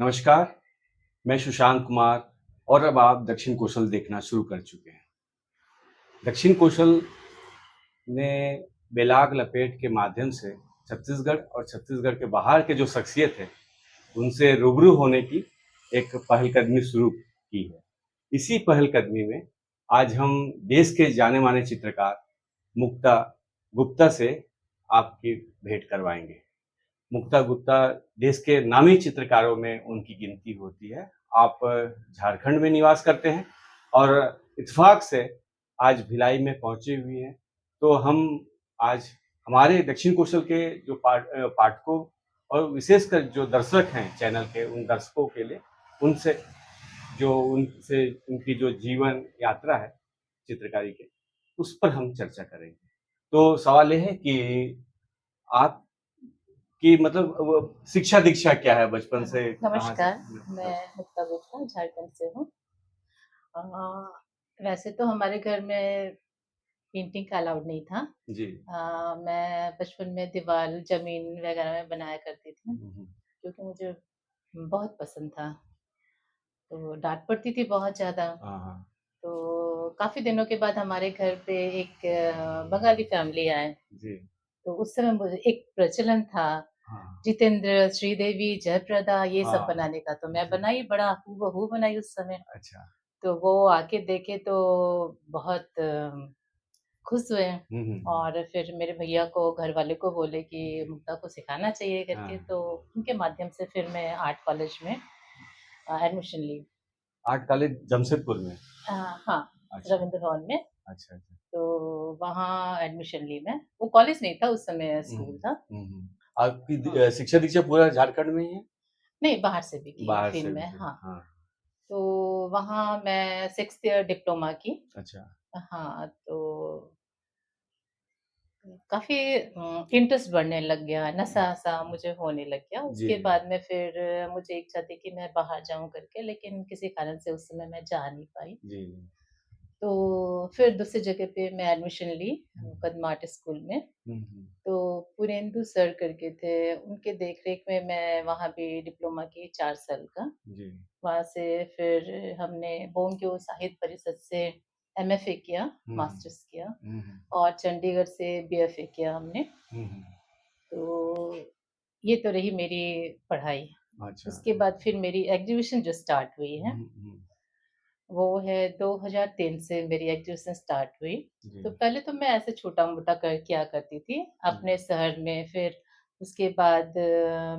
नमस्कार, मैं सुशांत कुमार और अब आप दक्षिण कौशल देखना शुरू कर चुके हैं। दक्षिण कौशल ने बेलाग लपेट के माध्यम से छत्तीसगढ़ और छत्तीसगढ़ के बाहर के जो शख्सियत है, उनसे रूबरू होने की एक पहलकदमी शुरू की है। इसी पहलकदमी में आज हम देश के जाने-माने चित्रकार मुक्ता गुप्ता से आपकी भेंट करवाएँगे। मुक्ता गुप्ता देश के नामी चित्रकारों में उनकी गिनती होती है। आप झारखंड में निवास करते हैं और इत्तेफ़ाक से आज भिलाई में पहुँचे हुए हैं। तो हम आज हमारे दक्षिण कौशल के जो पाठकों और विशेषकर जो दर्शक हैं चैनल के, उन दर्शकों के लिए उनसे उनसे उनकी जो जीवन यात्रा है चित्रकारी की, उस पर हम चर्चा करेंगे। तो सवाल ये है कि आप कि मतलब वो शिक्षा-दीक्षा क्या है बचपन से कहाँ से? नमस्कार, मैं मुक्ता गुप्ता झारखंड से हूँ। अ, वैसे तो हमारे घर में पेंटिंग का अलाउड नहीं था। जी। मैं बचपन में दीवार, ज़मीन वगैरह में बनाया करती थी, हुँ, हुँ। क्योंकि मुझे बहुत पसंद था। तो डाँट पड़ती थी बहुत ज़्यादा। हाँ, हाँ। तो काफ़ी दिनों के बाद हमारे घर पे एक बंगाली फैमिली आए। जी। तो उस समय मुझे एक प्रचलन था हाँ, जितेंद्र, श्रीदेवी, जयप्रदा ये सब हाँ। बनाने का। तो मैं जी। बनाई, बड़ा हूबहू बनाई उस समय। अच्छा। तो वो आके देखे तो बहुत खुश हुए हुँ, हुँ, हुँ। और फिर मेरे भैया को घरवाले को बोले कि मुक्ता को सिखाना चाहिए करके, हाँ। तो उनके माध्यम से फिर मैं आर्ट कॉलेज में एडमिशन ली। आर्ट कॉलेज जमशेदपुर में? अ, हाँ, अच्छा, रविंद्र भवन में। अच्छा, अच्छा। तो वहाँ एडमिशन ली मैं। वो कॉलेज नहीं था, उस समय हुँ, स्कूल था। हुँ, हुँ। आपकी हाँ, शिक्षा-दीक्षा पूरा झारखंड में ही है? नहीं बाहर से भी की है बाहर फिर से भी मैं, किया? हाँ। हाँ। तो वहाँ मैं 6th ईयर डिप्लोमा की। अच्छा। हाँ, तो काफ़ी इंटरेस्ट बढ़ने लग गया, नशा-सा मुझे होने लग गया। जी, उसके जी। बाद में फिर मुझे इच्छा थी कि मैं बाहर जाऊँ करके, लेकिन किसी कारण से उस समय मैं जा नहीं पाई। जी, जी। तो फिर दूसरी जगह पे मैं एडमिशन ली, हुँ, मुकदमा आर्ट स्कूल में। हुँ, हुँ। तो पुरेंदु सर करके थे, उनके देख-रेख में मैं वहाँ भी डिप्लोमा की 4 साल का। जी। वहाँ से फिर हमने बोंग्यो साहित्य परिषद से एमएफए किया, हुँ, हुँ। मास्टर्स किया हुँ, हुँ। और चंडीगढ़ से बीएफए किया हमने। हुँ, हुँ। तो ये तो रही मेरी पढ़ाई। अच्छा। उसके बाद फिर मेरी एग्ज़ीबिशन जो स्टार्ट हुई है, हुँ, हुँ। वो है 2003 से मेरी एग्ज़ीबिशन स्टार्ट हुई। जी, तो पहले तो मैं ऐसे छोटा-मोटा किया करती थी जी। अपने शहर में, फिर उसके बाद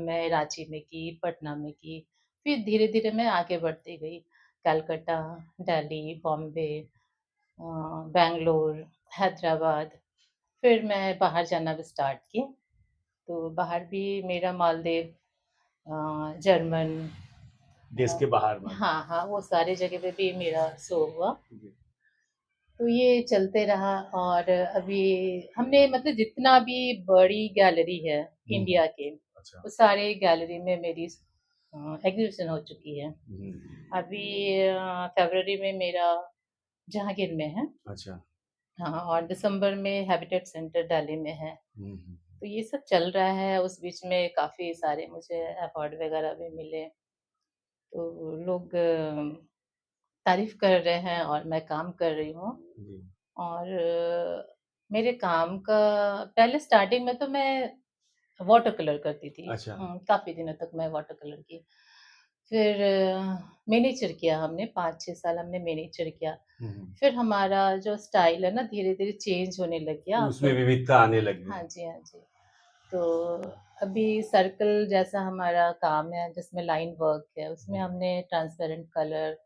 मैं रांची में की, पटना में की, फिर धीरे-धीरे मैं आगे बढ़ती गई। कलकत्ता, दिल्ली, बॉम्बे, अ, बैंगलोर, हैदराबाद, फिर मैं बाहर जाना भी स्टार्ट की। तो बाहर भी मेरा मालदीव, जर्मन, देश अ, के बाहर मतलब। हाँ, हाँ, वो सारी जगह पे भी मेरा शो हुआ। जी। तो ये चलते रहा और अभी हमने मतलब जितना भी बड़ी गैलरी है हुँ, हुँ। इंडिया के, अच्छा। वो सारे गैलरी में मेरी एग्ज़िबिशन हो चुकी है। हुँ। अभी फ़रवरी में मेरा जहांगीर में है। अच्छा। हाँ, और दिसंबर में हैबिटेट सेंटर दिल्ली में है। हुँ, हुँ। तो ये सब चल रहा है, उस बीच में काफ़ी सारे मुझे अवार्ड वग़ैरह भी मिले। तो लोग तारीफ़ कर रहे हैं और मैं काम कर रही हूँ जी। और मेरे काम का पहले स्टार्टिंग में तो मैं वाटर कलर करती थी। अच्छा। काफ़ी दिनों तक मैं वाटर कलर की। फिर मिनिएचर किया हमने, 5-6 साल हमने मिनिएचर किया। हुँ, हुँ। फिर हमारा जो स्टाइल है ना धीरे-धीरे चेंज होने लग गया उसमें अब। विविधता आने लगी। हाँ जी, हाँ जी। तो अभी सर्कल जैसा हमारा काम है जिसमें लाइन वर्क है, उसमें हुँ। हमने ट्रांसपेरेंट कलर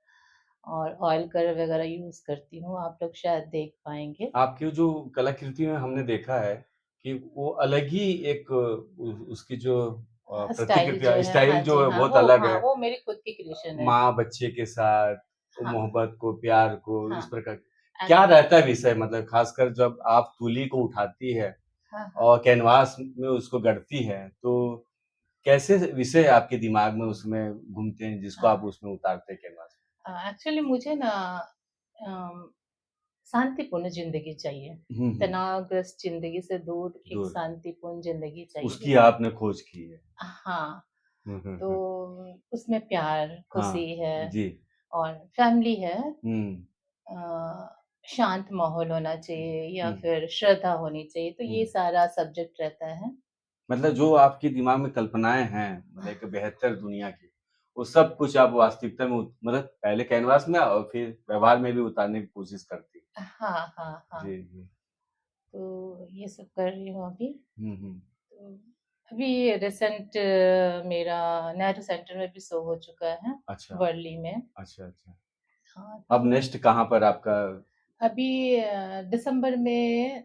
और ऑयल कलर वग़ैरह यूज़ करती हूँ, आप लोग शायद देख पाएँगे। आपकी जो कलाकृति में हमने देखा है कि वो अलग ही एक उसकी जो स्टाइल जो प्रतिकृतियाँ है, हाँ स्टाइल जो जी, है हाँ, बहुत अलग हाँ, है। वो मेरी खुद की क्रिएशन है। माँ-बच्चे के साथ वो हाँ, मोहब्बत को, प्यार को इस हाँ, प्रकार क्या एक्चुअली रहता है विषय मतलब ख़ासकर जब आप तूली को उठाती है हाँ, हाँ। और कैनवास में उसको गढ़ती है, तो कैसे विषय आपके दिमाग में उसमें घूमते हैं जिसको आप उसमें उतारते हैं कैनवास एक्चुअली मुझे ना अम, शांतिपूर्ण ज़िंदगी चाहिए। में? हुँ, हुँ। तनावग्रस्त ज़िंदगी से दूर एक दूर शांतिपूर्ण ज़िंदगी चाहिए उसकी जिसमें आपने खोज की है। हाँ, हुँ, हुँ, तो हुँ। उसमें प्यार, हाँ, खुशी है जी। और फैमिली है। हुँ, शांत माहौल होना चाहिए या हुँ, फिर श्रद्धा होनी चाहिए, तो हुँ। ये सारा सब्जेक्ट रहता है। मतलब जो आपके दिमाग में कल्पनाएँ हैं, मतलब एक बेहतर दुनिया की, वो सब कुछ आप वास्तविकता में मतलब पहले कैनवास में और फिर व्यवहार में भी उतारने की कोशिश करती हैं। हाँ, हाँ, हाँ। जी, जी। तो ये सब कर रही हूँ अभी। हुँ, हुँ। तो अभी रिसेंट मेरा नेहरू सेंटर में भी शो हो चुका है, अच्छा, वर्ली में। अच्छा, अच्छा। हाँ, अब तो नेक्स्ट कहाँ पर आपका अभी दिसंबर में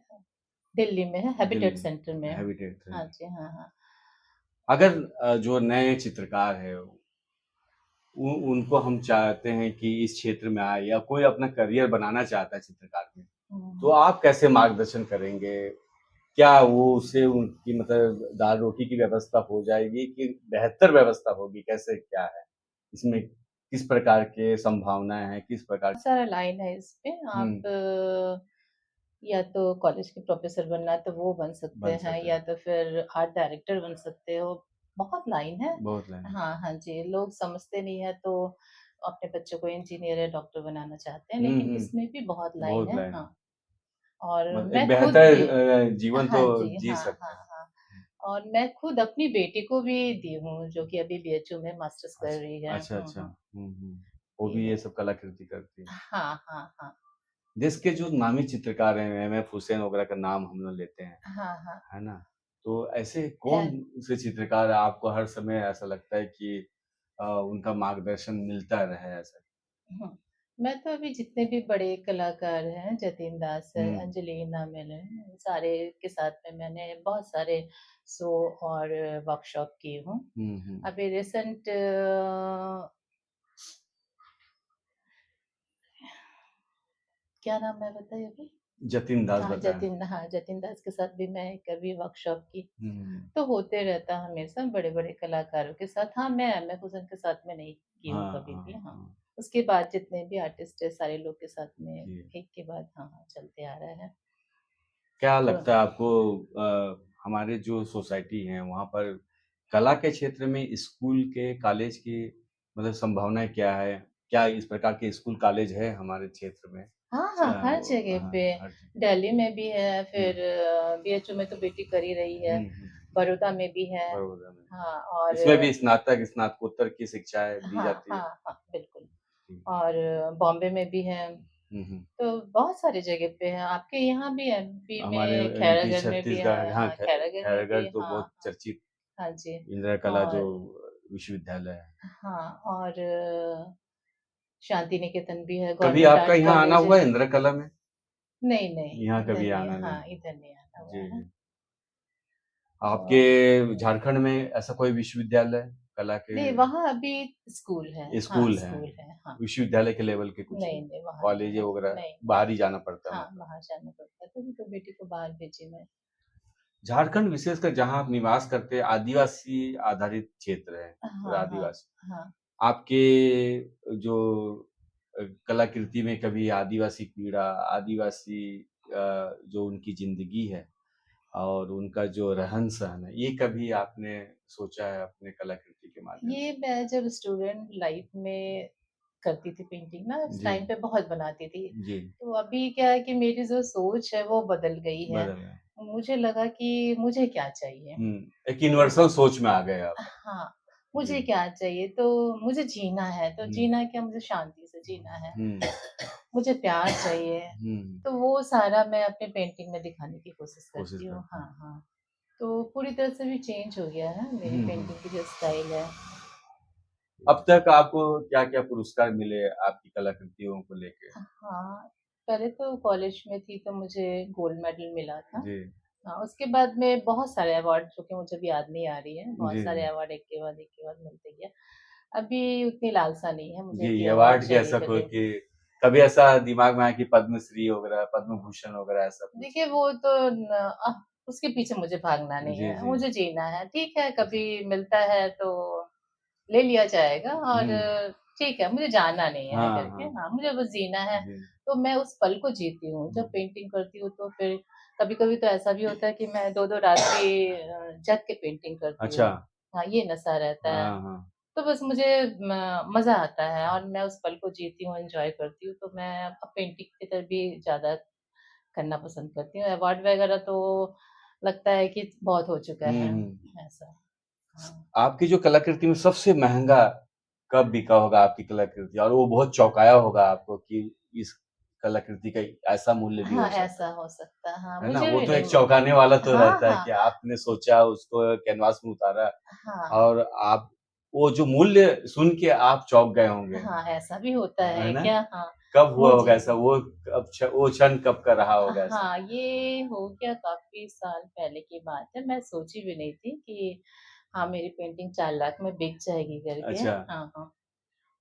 दिल्ली में है, हैबिटेट दिल्ली सेंटर में। हैबिटेट है? हाँ जी, हाँ, हाँ। अगर जो नए चित्रकार हैं, उनको हम चाहते हैं कि इस क्षेत्र में आए या कोई अपना करियर बनाना चाहता है चित्रकार में, तो हुँ। आप कैसे मार्गदर्शन करेंगे? क्या वो उससे उनकी मतलब दाल-रोटी की व्यवस्था हो जाएगी कि बेहतर व्यवस्था होगी? कैसे क्या है? इसमें किस प्रकार के संभावनाएँ हैं? किस प्रकार बहुत सारा लाइन है इसपे। हुँ, आप या तो कॉलेज के प्रोफ़ेसर बनना है तो वो बन सकते बन हैं सकते या हैं। तो फिर आर्ट डायरेक्टर बन सकते हो। बहुत लाइन है। बहुत लाइन है। हाँ, हाँ जी, लोग समझते नहीं है तो अपने बच्चों को इंजीनियर या डॉक्टर बनाना चाहते हैं, हुँ, लेकिन हुँ, इसमें भी बहुत लाइन बहुत है। लाइन है। हाँ, और एक मैं खुद बेहतर भी जीवन तो हाँ जी, जी हाँ, सकते हाँ, हैं। हाँ। और मैं खुद अपनी बेटी को भी दी हूँ, जो कि अभी बीएचयू में मास्टर्स कर रही अच्छा, है। अच्छा, हुँ, अच्छा। हुँ। हुँ, हुँ। वो ये भी ये है। सब कलाकृति करती है। हाँ, हाँ, हाँ। देश के जो नामी चित्रकार हैं, एम.एफ. हुसैन वगैरह का नाम हम लोग लेते हैं, हाँ, हाँ। है ना? तो ऐसे है। कौन से चित्रकार आपको हर समय ऐसा लगता है कि उनका मार्गदर्शन मिलता रहे ऐसा? हुँ। मैं तो अभी जितने भी बड़े कलाकार हैं, जतिन दास है, हुँ, अंजलि मेनन है, इन सारे के साथ में मैंने बहुत सारे शो और वर्कशॉप की हूँ। हुँ, हुँ। अभी रिसेंट क्या नाम है बताइए अभी? जतिन दास हाँ, बताएँ। हाँ, जतिन दास के साथ भी मैं कभी वर्कशॉप की। हुँ। तो होते रहता है हमेशा बड़े-बड़े कलाकारों के साथ। हाँ, मैं एम एफ हुसैन के साथ में नहीं की हूँ हाँ, कभी भी, हाँ, हाँ। हाँ। उसके बाद जितने भी आर्टिस्ट हैं, सारे लोग के साथ में जी। एक के बाद हाँ, हाँ, चलते आ रहा है। क्या तो लगता है आपको हमारे जो सोसाइटी है वहाँ पर कला के क्षेत्र में स्कूल के, कॉलेज की मतलब संभावनाएँ क्या है? क्या इस प्रकार के स्कूल, कॉलेज है हमारे क्षेत्र में? हाँ, हाँ, हर वो जगह पे हाँ, हर जगह। दिल्ली में भी है, हुँ, फिर बीएचयू में तो बेटी कर ही रही है, हुँ, हुँ। बड़ौदा में भी है। बड़ौदा में। हाँ, और इसमें भी स्नातक, स्नातकोत्तर की शिक्षाएँ दी हाँ, जाती है? हाँ, हाँ, बिल्कुल। जी। और बॉम्बे में भी है। हुँ, हुँ। तो बहुत सारी जगह पे है। आपके यहाँ भी एमपी हमारे में एमपी खैरागढ़ में भी छत्तीसगढ़ है, हाँ, हाँ, खैरागढ़ में खैरागढ़ भी तो हाँ, बहुत हाँ, चर्चित हाँ जी। इंदिरा कला जो और विश्वविद्यालय है। हाँ, और शांति निकेतन भी है, कभी गवर्नमेंट आपका आर्ट यहाँ आना कॉलेज हुआ है। है इंदिरा कला में? नहीं, नहीं, यहाँ इधर कभी नहीं आना नहीं। हाँ, इधर नहीं आना हुआ जी, है। जी। तो आपके झारखंड में ऐसा कोई विश्वविद्यालय कला के नहीं, वहाँ अभी स्कूल है। हाँ, स्कूल हैं, स्कूल है, हाँ। विश्वविद्यालय के लेवल के कुछ नहीं, नहीं, नहीं, वहाँ नहीं कॉलेज है। वगैरह नहीं, बाहर ही जाना पड़ता है हाँ, मतलब। बाहर जाना पड़ता है, तभी तो बेटी को बाहर भेजी मैं। झारखंड विशेषकर जहाँ आप निवास करते हैं आदिवासी आधारित क्षेत्र है, पूरा हाँ, हाँ, आदिवासी। हाँ। आपके जो कलाकृति में कभी आदिवासी पीड़ा, आदिवासी जो उनकी ज़िंदगी है और उनका जो रहन-सहन है, ये कभी आपने सोचा है अपने कलाकृति के माध्यम ये से? मैं जब स्टूडेंट लाइफ में करती थी पेंटिंग ना, उस जी, टाइम पे बहुत बनाती थी। जी, तो अभी क्या है कि मेरी जो सोच है वो बदल गई है। बदल गया। मुझे लगा कि मुझे क्या चाहिए? हुँ, एक तो यूनिवर्सल सोच में आ गए आप। हाँ, जी, मुझे क्या चाहिए? तो मुझे जीना है, तो हुँ, जीना क्या मुझे शांति से जीना है। हुँ, मुझे प्यार चाहिए, हुँ, तो वो सारा मैं अपनी पेंटिंग में दिखाने की कोशिश कोशिश करती हूँ। करते हाँ, हैं। हाँ। तो पूरी तरह से भी चेंज हो गया है मेरी हुँ, हुँ। पेंटिंग की जो स्टाइल है। अब तक आपको क्या-क्या पुरस्कार मिले आपकी कलाकृतियों को लेके? हाँ, पहले तो कॉलेज में थी तो मुझे गोल्ड मेडल मिला था। जी, हाँ, उसके बाद में बहुत सारे अवार्ड जो कि मुझे अभी याद नहीं आ रही है, बहुत जी, सारे जी। अवार्ड एक के बाद मिलते गया। अभी उतनी लालसा नहीं है मुझे जी, कि अवार्ड अवार्ड के चाहिए ऐसा कोई करके। कि कभी ऐसा दिमाग में आया कि पद्मश्री वगैरह, पद्म भूषण वगैरह ऐसा कुछ? देखिए वो तो उसके पीछे मुझे भागना नहीं जी, है, जी। मुझे जीना है। ठीक है, जी। कभी मिलता है तो ले लिया जाएगा और हुँ। ठीक है, मुझे जाना नहीं है हाँ, करके हाँ। हाँ, मुझे बस जीना है। जी। तो मैं उस पल को जीती हूँ। हुँ। जब पेंटिंग करती हूँ तो फिर कभी-कभी तो ऐसा भी होता है कि मैं 2-2 रात भी जग के पेंटिंग करती अच्छा, हूँ। हाँ, ये नशा रहता है। हाँ, हाँ। तो बस मुझे मज़ा आता है और मैं उस पल को जीती हूँ, एन्जॉय करती हूँ, तो मैं अब पेंटिंग की तरफ भी ज़्यादा करना पसंद करती हूँ। अवार्ड वगैरह तो लगता है कि बहुत हो चुका हुँ, है, हुँ। ऐसा। हाँ। आपकी जो कलाकृति में सबसे महँगा कब बिका होगा आपकी कलाकृति? और वो बहुत चौंकाया होगा आपको कि इस कलाकृति का ऐसा मूल्य भी हाँ, हो सकता ऐसा हो सकता है। हाँ, है ना? मुझे वो भी तो एक नहीं। चौंकाने वाला तो हाँ, रहता है हाँ। कि आपने सोचा उसको कैनवास में उतारा हाँ। और आप वो जो मूल्य सुन के आप चौंक गए होंगे, हाँ, ऐसा भी होता है है ना? क्या? हाँ, कब हुआ होगा मुझे ऐसा? वो क्षण कब का रहा होगा ऐसा? हाँ, ये हो गया काफ़ी साल पहले की बात है। मैं सोची भी नहीं थी कि हाँ, मेरी पेंटिंग 4 लाख में बिक जाएगी करके। अच्छा, हाँ, हाँ।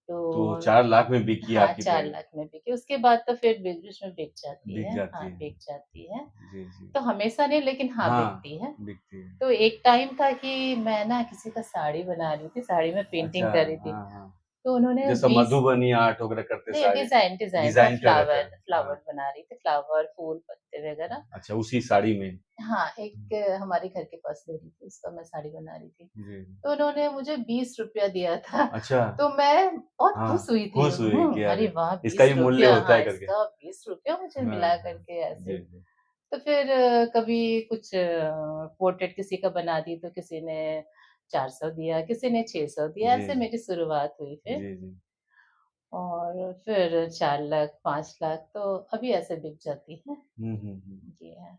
तो तो 4 लाख में बिकी हाँ, आपकी 4 पेंट, लाख में बिकी। उसके बाद तो फिर बीच-बीच में बिक जाती बिक है। जाती हाँ, है। बिक जाती है। जी, जी। तो हमेशा नहीं, लेकिन हाँ, हाँ, बिकती है। बिकती है। तो एक टाइम था कि मैं ना किसी का साड़ी बना रही थी, साड़ी में अच्छा, पेंटिंग कर रही थी। हाँ, हाँ। तो उन्होंने जैसा 20 मधुबनी आर्ट वगैरह करते नहीं, सारे, डिज़ाइन डिज़ाइन हाँ, डिज़ाइन का रहता फ्लावर है। फ्लावर हाँ, बना रही थी, फ्लावर, फूल, पत्ते वगैरह। अच्छा उसी साड़ी में। हाँ, एक हमारे घर के पास लेडी थी, उसका मैं साड़ी बना रही थी। जी। तो उन्होंने मुझे ₹20 दिया था, अच्छा, तो मैं बहुत खुश हाँ, हुई थी। खुश हुई कि अरे अरे! वाह! इसका भी मूल्य ₹20 होता है हाँ, करके। इसका ₹20 मुझे हाँ, मिला हाँ। करके ऐसे। जी, जी। तो फिर कभी कुछ पोर्ट्रेट किसी का बना दी तो किसी ने 400 दिया, किसी ने 600 दिया, जी, ऐसे मेरी शुरुआत हुई फिर। जी, जी। और फिर 4 लाख, 5 लाख तो अभी ऐसे बिक जाती है। हुँ, हुँ, हुँ। जी हाँ।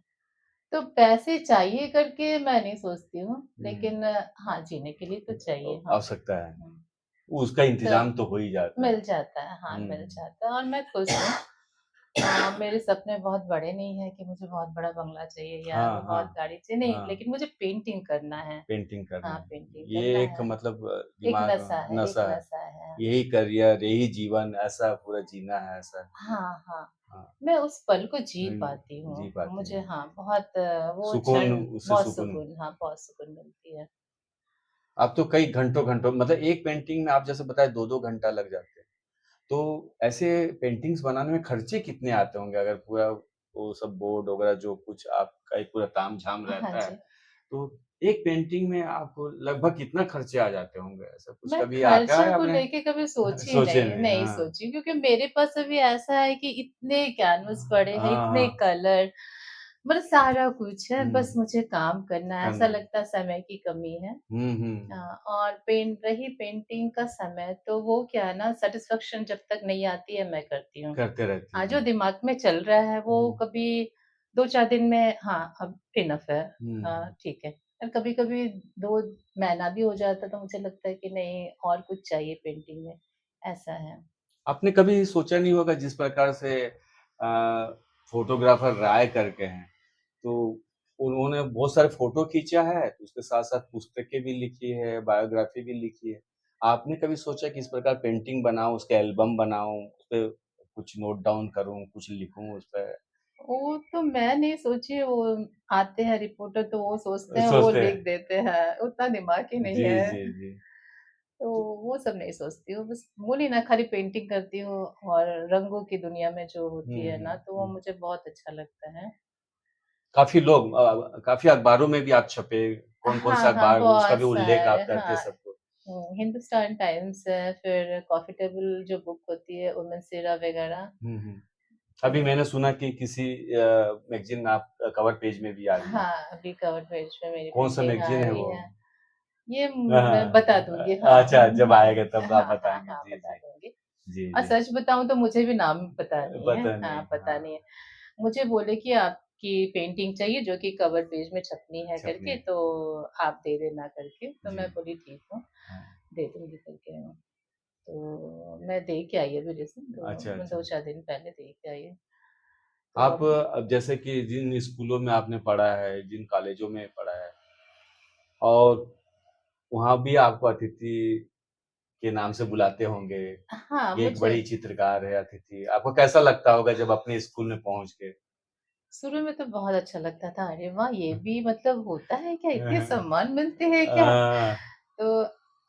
तो पैसे चाहिए करके मैं नहीं सोचती हूँ, हुँ, लेकिन हाँ, जीने के लिए तो चाहिए, हाँ। आवश्यकता है। हुँ, उसका तो इंतज़ाम तो हो ही जाता है। मिल जाता है, हाँ, मिल हुँ। जाता है और मैं खुश हूँ। मेरे सपने बहुत बड़े नहीं हैं कि मुझे बहुत बड़ा बंगला चाहिए या हाँ, बहुत हाँ, गाड़ी चाहिए, नहीं, हाँ। लेकिन मुझे पेंटिंग करना है। पेंटिंग करना हाँ, है। पेंटिंग ये करना एक है। मतलब एक दिमाग नशा है, एक नशा है। नशा है। यही करियर, यही जीवन ऐसा पूरा जीना है ऐसा। हाँ, हाँ। हाँ, मैं उस पल को जी पाती हुँ, जी हूँ। पाते मुझे हैं। हाँ, बहुत वो सुकून क्षण उससे बहुत सुकून सुकून हाँ, बहुत सुकून मिलती है। अब तो कई घंटों-घंटों मतलब एक पेंटिंग में आप जैसे बताए 2-2 घंटा लग जाते हैं। तो ऐसे पेंटिंग्स बनाने में खर्चे कितने आते होंगे? अगर पूरा वो सब बोर्ड वगैरह जो कुछ आपका एक पूरा तामझाम हाँ रहता है, जी। तो एक पेंटिंग में आपको लगभग कितना खर्चे आ जाते होंगे? ऐसा कुछ मैं कभी आँका खर्चा है को आपने? लेके कभी सोची सोचे नहीं, नहीं, नहीं हाँ। सोची क्योंकि मेरे पास अभी ऐसा है कि इतने कैनवस पड़े हैं, हाँ, इतने हाँ। कलर मतलब सारा कुछ है, हुँ, बस मुझे काम करना है, ऐसा करना है। लगता है समय की कमी है। हुँ, हुँ। और पेंटिंग का समय तो वो क्या है ना सैटिस्फैक्शन जब तक नहीं आती है मैं करती हूँ। करते रहती हाँ, हैं। जो दिमाग में चल रहा है वो हुँ, कभी 2-4 दिन में हाँ, अब इनफ है। हुँ, हुँ। ठीक है। और कभी-कभी 2 महीना भी हो जाता है तो मुझे लगता है कि नहीं और कुछ चाहिए पेंटिंग में, ऐसा है। आपने कभी सोचा नहीं होगा जिस प्रकार से फ़ोटोग्राफ़र राय करके हैं, तो उन्होंने बहुत सारे फ़ोटो खींचा है, तो उसके साथ-साथ पुस्तकें भी लिखी है, बायोग्राफ़ी भी लिखी है। आपने कभी सोचा कि इस प्रकार पेंटिंग बनाऊँ, उसके एल्बम बनाऊँ, उसपे कुछ नोट डाउन करूँ, कुछ लिखूँ उसपे? वो तो मैं नहीं सोची वो आते हैं रिपोर्टर तो वो सोचते हैं, वो सोचते हैं। लिख देते हैं, उतना दिमाग ही नहीं जी, है। जी, जी। तो तो वो सब नहीं सोचती हूँ, बस बोली ना खाली पेंटिंग करती हूँ और रंगों की दुनिया में जो होती हुँ, है ना, हुँ, तो वो हुँ। मुझे बहुत अच्छा लगता है। काफ़ी लोग काफ़ी अखबारों में भी आप छपे, कौन-कौन सा हाँ, हाँ, अखबार उसका बहुत भी उल्लेख सारे आप करते हाँ। सबको। हिंदुस्तान टाइम्स है, फिर कॉफ़ी टेबल जो बुक होती है, वुमेन सेरा वगैरह, हुँ, हुँ। तो अभी मैंने सुना कि किसी मैगज़ीन में आप कवर पेज में भी आ रही हैं। हाँ, अभी कवर पेज पे मेरी कौन-सा पेंटिंग आ मैगज़ीन है रही वो? है। ये मैं बता हाँ, दूँगी हाँ। अच्छा जब आएगा तब आप हाँ, हाँ, बताएँगे। हाँ, जी, बता जी। दूँगी। जी, और जी। सच बताऊँ तो मुझे भी नाम पता नहीं है। पता हाँ, नहीं, पता हाँ, नहीं है। मुझे बोले कि आपकी पेंटिंग चाहिए जो कि कवर पेज में छपनी है छपनी करके, है। तो आप दे देना करके, तो जी, मैं बोली ठीक हूँ, हाँ। दे दूँगी करके। तो मैं दे के आई अभी रिज़्यूम अच्छा, तो अच्छा। 2-4 दिन पहले दे के आई। तो आप अब अब जैसे कि जिन स्कूलों में आपने पढ़ा है, जिन कॉलेजों में पढ़ा है और वहाँ भी आपको अतिथि के नाम से बुलाते होंगे, हाँ, ये एक मुझे बड़ी चित्रकार है अतिथि। आपको कैसा लगता होगा जब अपने स्कूल में पहुँच के? शुरू में तो बहुत अच्छा लगता था, अरे वाह! ये भी मतलब होता है क्या? इतने हाँ, सम्मान मिलते हैं क्या? तो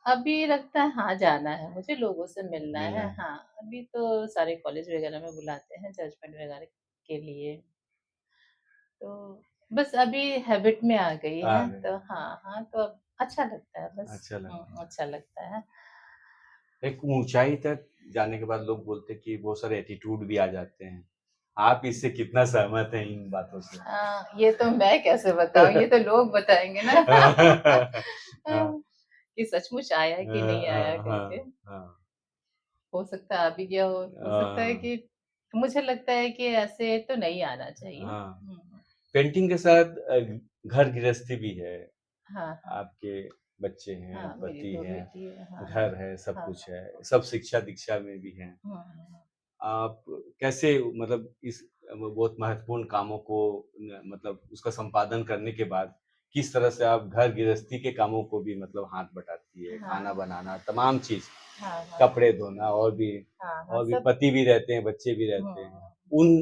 अभी लगता है हाँ, जाना है, मुझे लोगों से मिलना मिलना है। है। हाँ, अभी तो सारे कॉलेज वगैरह में बुलाते हैं जजमेंट वगैरह के लिए। तो बस अभी हैबिट में आ गई आ है, गए, तो हाँ, हाँ, तो अब अच्छा लगता है बस। अच्छा लगता है। अच्छा लगता है। एक ऊँचाई तक जाने के बाद लोग बोलते हैं कि बहुत सारे एटीट्यूड भी आ जाते हैं। आप इससे कितना सहमत हैं इन बातों से? ये तो मैं कैसे बताऊँ, ये तो लोग बताएँगे ना। हाँ, कि सचमुच आया कि नहीं आया करके। हाँ, हाँ, हो सकता है आ भी गया हो सकता है हाँ, कि मुझे लगता है कि ऐसे तो नहीं आना चाहिए। हाँ। हुँ, पेंटिंग के साथ घर गृहस्थी भी है, हाँ, हाँ, आपके बच्चे हैं, हाँ, मेरी पति 2 हैं, बेटी है। हाँ, हाँ, घर है, सब हाँ, कुछ है, सब शिक्षा-दीक्षा में भी हैं। हाँ, हाँ, आप कैसे मतलब इस बहुत महत्वपूर्ण कामों को मतलब उसका संपादन करने के बाद किस तरह से आप घर गृहस्थी के कामों को भी मतलब हाथ बटाती है, हाँ, खाना बनाना, तमाम चीज़, हाँ, हाँ, कपड़े धोना हाँ, हाँ, और भी सब। पति भी रहते हैं, बच्चे भी रहते हैं। हुँ, उन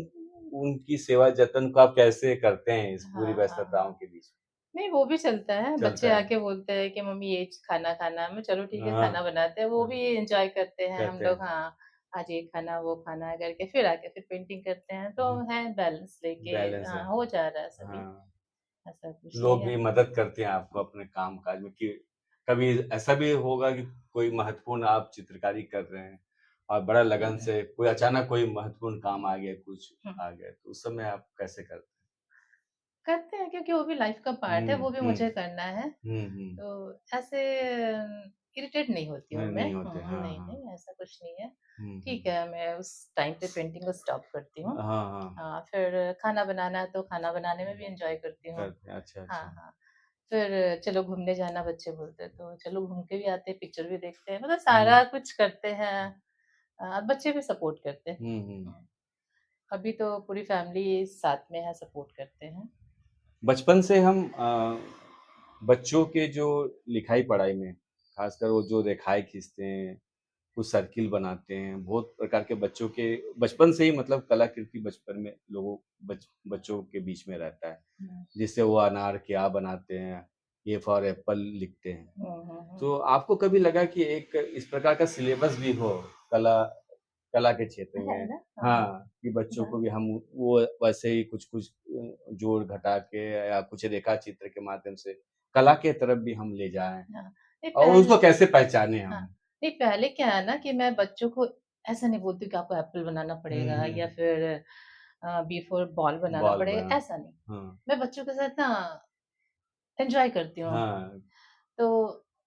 उनकी सेवा जतन को आप कैसे करते हैं इस पूरी हाँ, हाँ, व्यस्तताओं हाँ। के बीच में? नहीं, वो भी चलता है, बच्चे चलता है। आके बोलते हैं कि मम्मी ये खाना खाना है, मैं चलो ठीक है हाँ, खाना बनाते हैं, वो हाँ, भी एन्जॉय करते हैं हम कहते लोग। हैं। हाँ, आज ये खाना, वो खाना करके फिर आके फिर पेंटिंग करते हैं, तो हुँ, है बैलेंस लेके। बैलेंस हाँ, रहता हो है। जा रहा है सभी, हाँ। ऐसा कुछ नहीं लोग है। भी मदद करते हैं आपको अपने काम-काज में कि कभी ऐसा भी होगा कि कोई महत्वपूर्ण आप चित्रकारी कर रहे हैं और बड़ा लगन से कोई अचानक कोई महत्वपूर्ण काम आ गया, कुछ हुँ। आ गया, तो उस समय आप कैसे करते करते हैं क्योंकि वो भी लाइफ का हैं? पार्ट है, वो भी हुँ, मुझे करना है। हुँ, हुँ। तो ऐसे इरिटेट नहीं होती हूँ मैं। नहीं होते, हाँ, नहीं, हाँ। नहीं ऐसा कुछ नहीं है। हुँ, ठीक हुँ। है, मैं उस टाइम पे पेंटिंग को स्टॉप करती हूँ। हाँ, हाँ, हाँ, फिर खाना बनाना है तो खाना बनाने में भी एन्जॉय करती हूँ। करते हैं। अच्छा, हाँ, अच्छा। हाँ। फिर चलो घूमने जाना बच्चे बोलते हैं तो चलो घूम के भी आते हैं, पिक्चर भी देखते हैं, मतलब हुँ, सारा कुछ करते हैं। बच्चे भी सपोर्ट करते हैं। हुँ, हुँ। हुँ, अभी तो पूरी फैमिली साथ में है, सपोर्ट करते हैं। बचपन से हम बच्चों के जो लिखाई-पढ़ाई में, खासकर वो जो रेखाएँ खींचते हैं, कुछ सर्किल बनाते हैं, बहुत प्रकार के बच्चों के बचपन से ही मतलब कलाकृति बचपन में लोगों बच्चों के बीच में रहता है। हुँ। जिससे वो अनार के आ बनाते हैं, ए फॉर एप्पल लिखते हैं। हुँ, हुँ, हुँ। तो आपको कभी लगा कि एक इस प्रकार का सिलेबस भी हो कला कला के क्षेत्र है में? ना? हाँ, हाँ, कि बच्चों हाँ, को भी हम वो वैसे ही कुछ-कुछ जोड़-घटा के या कुछ रेखा चित्र के माध्यम से कला के तरफ भी हम ले जाएँ हाँ। नहीं और पहले। उसको कैसे पहचानें हाँ, हम? नहीं पहले क्या है ना कि मैं बच्चों को ऐसा नहीं बोलती कि आपको एप्पल बनाना हुँ, पड़ेगा हुँ, या हुँ। फिर बी फॉर बॉल बनाना बॉल पड़ेगा, बना ऐसा नहीं। हाँ, मैं बच्चों के साथ ना एन्जॉय करती हूँ। हाँ, तो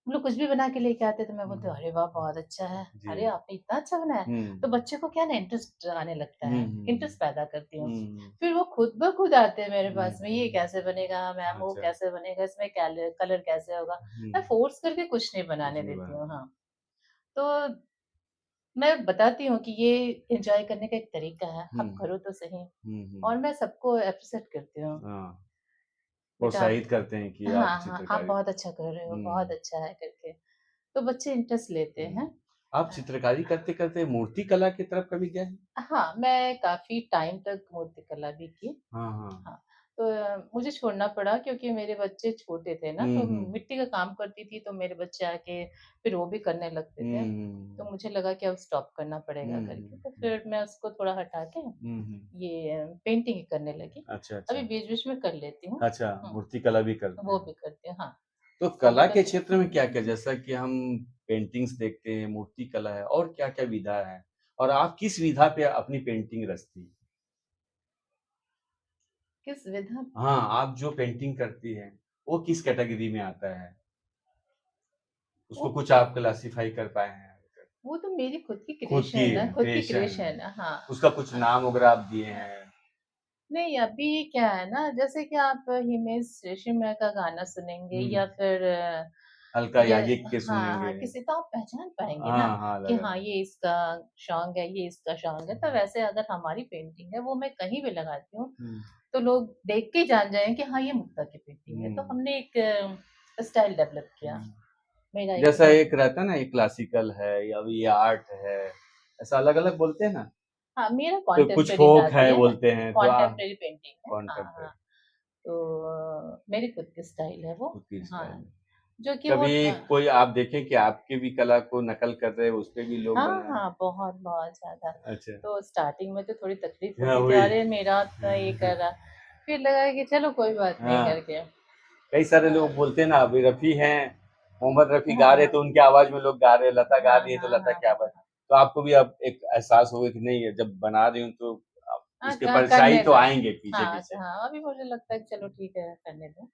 वो लोग कुछ भी बना के लेके आते हैं तो मैं बोलती हूँ, हुँ, "अरे वाह! बहुत अच्छा है। जी। अरे आपने इतना अच्छा बनाया।" हुँ, तो बच्चे को क्या है ना इंटरेस्ट आने लगता हुँ, है, हुँ, इंटरेस्ट पैदा करती हूँ। हुँ, फिर वो खुद ब खुद आते हैं मेरे हुँ, पास में, "ये कैसे बनेगा मैम, वो अच्छा, कैसे बनेगा, इसमें कलर कैसे होगा?" हुँ, मैं फ़ोर्स करके कुछ नहीं कुछ बनाने नहीं देती हूँ। बनाते। हाँ, तो मैं बताती हूँ कि ये एन्जॉय करने का एक तरीका है, हुँ, आप करो तो सही। हुँ, और हुँ, मैं सबको एप्रिशिएट करती हूँ, हाँ, बेटा आप। प्रोत्साहित करते हैं कि आप हाँ, हाँ, आप चित्रकारी बहुत अच्छा कर रहे हो, बहुत हुँ, अच्छा है करके, तो बच्चे इंटरेस्ट लेते हुँ। हैं। आप अ, चित्रकारी करते-करते मूर्ति कला की तरफ कभी गए हैं? हाँ, मैं काफ़ी टाइम तक मूर्तिकला भी की। हाँ, हाँ। हाँ, तो मुझे छोड़ना पड़ा क्योंकि मेरे बच्चे छोटे थे ना, हुँ, तो हुँ, मिट्टी का काम करती थी, तो मेरे बच्चे आके फिर वो भी करने लगते हुँ, थे। हुँ, तो मुझे लगा कि अब स्टॉप करना पड़ेगा हुँ, करके, हुँ, तो हुँ, फिर मैं उसको थोड़ा हटा के हुँ, हुँ। ये पेंटिंग ही करने लगी। अच्छा, अभी अच्छा। बीच-बीच में कर लेती हूँ। अच्छा, हुँ, मूर्ति कला भी करते वो हैं। भी करती हूँ, हाँ। तो वो भी कला के करती हूँ। क्षेत्र में क्या-क्या जैसा कि हम पेंटिंग्स देखते हैं, मूर्ति कला है और क्या-क्या विधा है? और आप किस विधा पे अपनी पेंटिंग रचती हैं? किस विधा। हाँ, आप जो पेंटिंग करती हैं, वो किस कैटेगरी में आता है? वो उसको कुछ आप क्लासिफ़ाई कर पाए हैं अभी तक? वो तो मेरी खुद की खुद की क्रिएशन है, खुद की क्रिएशन है, क्रिएशन है। हाँ, उसका कुछ हाँ, नाम वगैरह आप दिए हाँ। हैं? नहीं, अभी क्या है ना, जैसे कि आप हिमेश रेशमिया का गाना सुनेंगे हुँ, या फिर अलका या याग्निक के हाँ, सुनेंगे। हाँ, किसी तो आप पहचान पाएँगे ना हाँ, हाँ, कि लगा हाँ, था। ये इसका सॉन्ग है, ये इसका सॉन्ग है। तो हुँ, वैसे अगर हमारी पेंटिंग है, वो मैं कहीं भी लगाती हूँ, हुँ, तो लोग देख के ही जान जाएँगे कि हाँ, ये मुक्ता की पेंटिंग है। तो हुँ, हमने एक स्टाइल डेवलप किया। हुँ। मेरा एक जैसा एक रहता है ना, ये क्लासिकल है या ये आर्ट है, ऐसा अलग-अलग बोलते हैं ना? हाँ, मेरा तो कुछ कॉन्टेम्परेरी में फ़ोक आती है है, बोलते हैं, तो कॉन्टेम्परेरी पेंटिंग है। हाँ, हाँ। कॉन्टेम्पोरेरी तो मेरी खुद की स्टाइल है वो। खुद की स्टाइल हाँ, में। जो कि वो कभी कोई आप देखें कि आपकी भी कला को नकल कर रहे हैं, उसपे भी लोग हाँ, बनाएँ? हाँ, बहुत, बहुत ज़्यादा। अच्छा। तो स्टार्टिंग में तो थोड़ी तकलीफ़ हाँ, होती थी, वही। अरे! मेरा तो ये कर रहा। फिर लगा कि चलो कोई बात नहीं हाँ, करके। कई सारे हाँ, लोग बोलते हैं ना, अभी रफ़ी हैं, मोहम्मद रफ़ी गा रहे हाँ, तो उनकी आवाज़ में लोग गा रहे हैं, लता गा हाँ, रही है तो हाँ, लता हाँ, की आवाज़। हाँ। तो आपको भी अब एक एहसास होगा कि नहीं, जब बना रही हूँ तो हाँ, उसके हाँ, परछाई करने तो दो। आएँगे हाँ, पीछे-पीछे। हाँ, अभी मुझे लगता है कि चलो ठीक है, करने दो,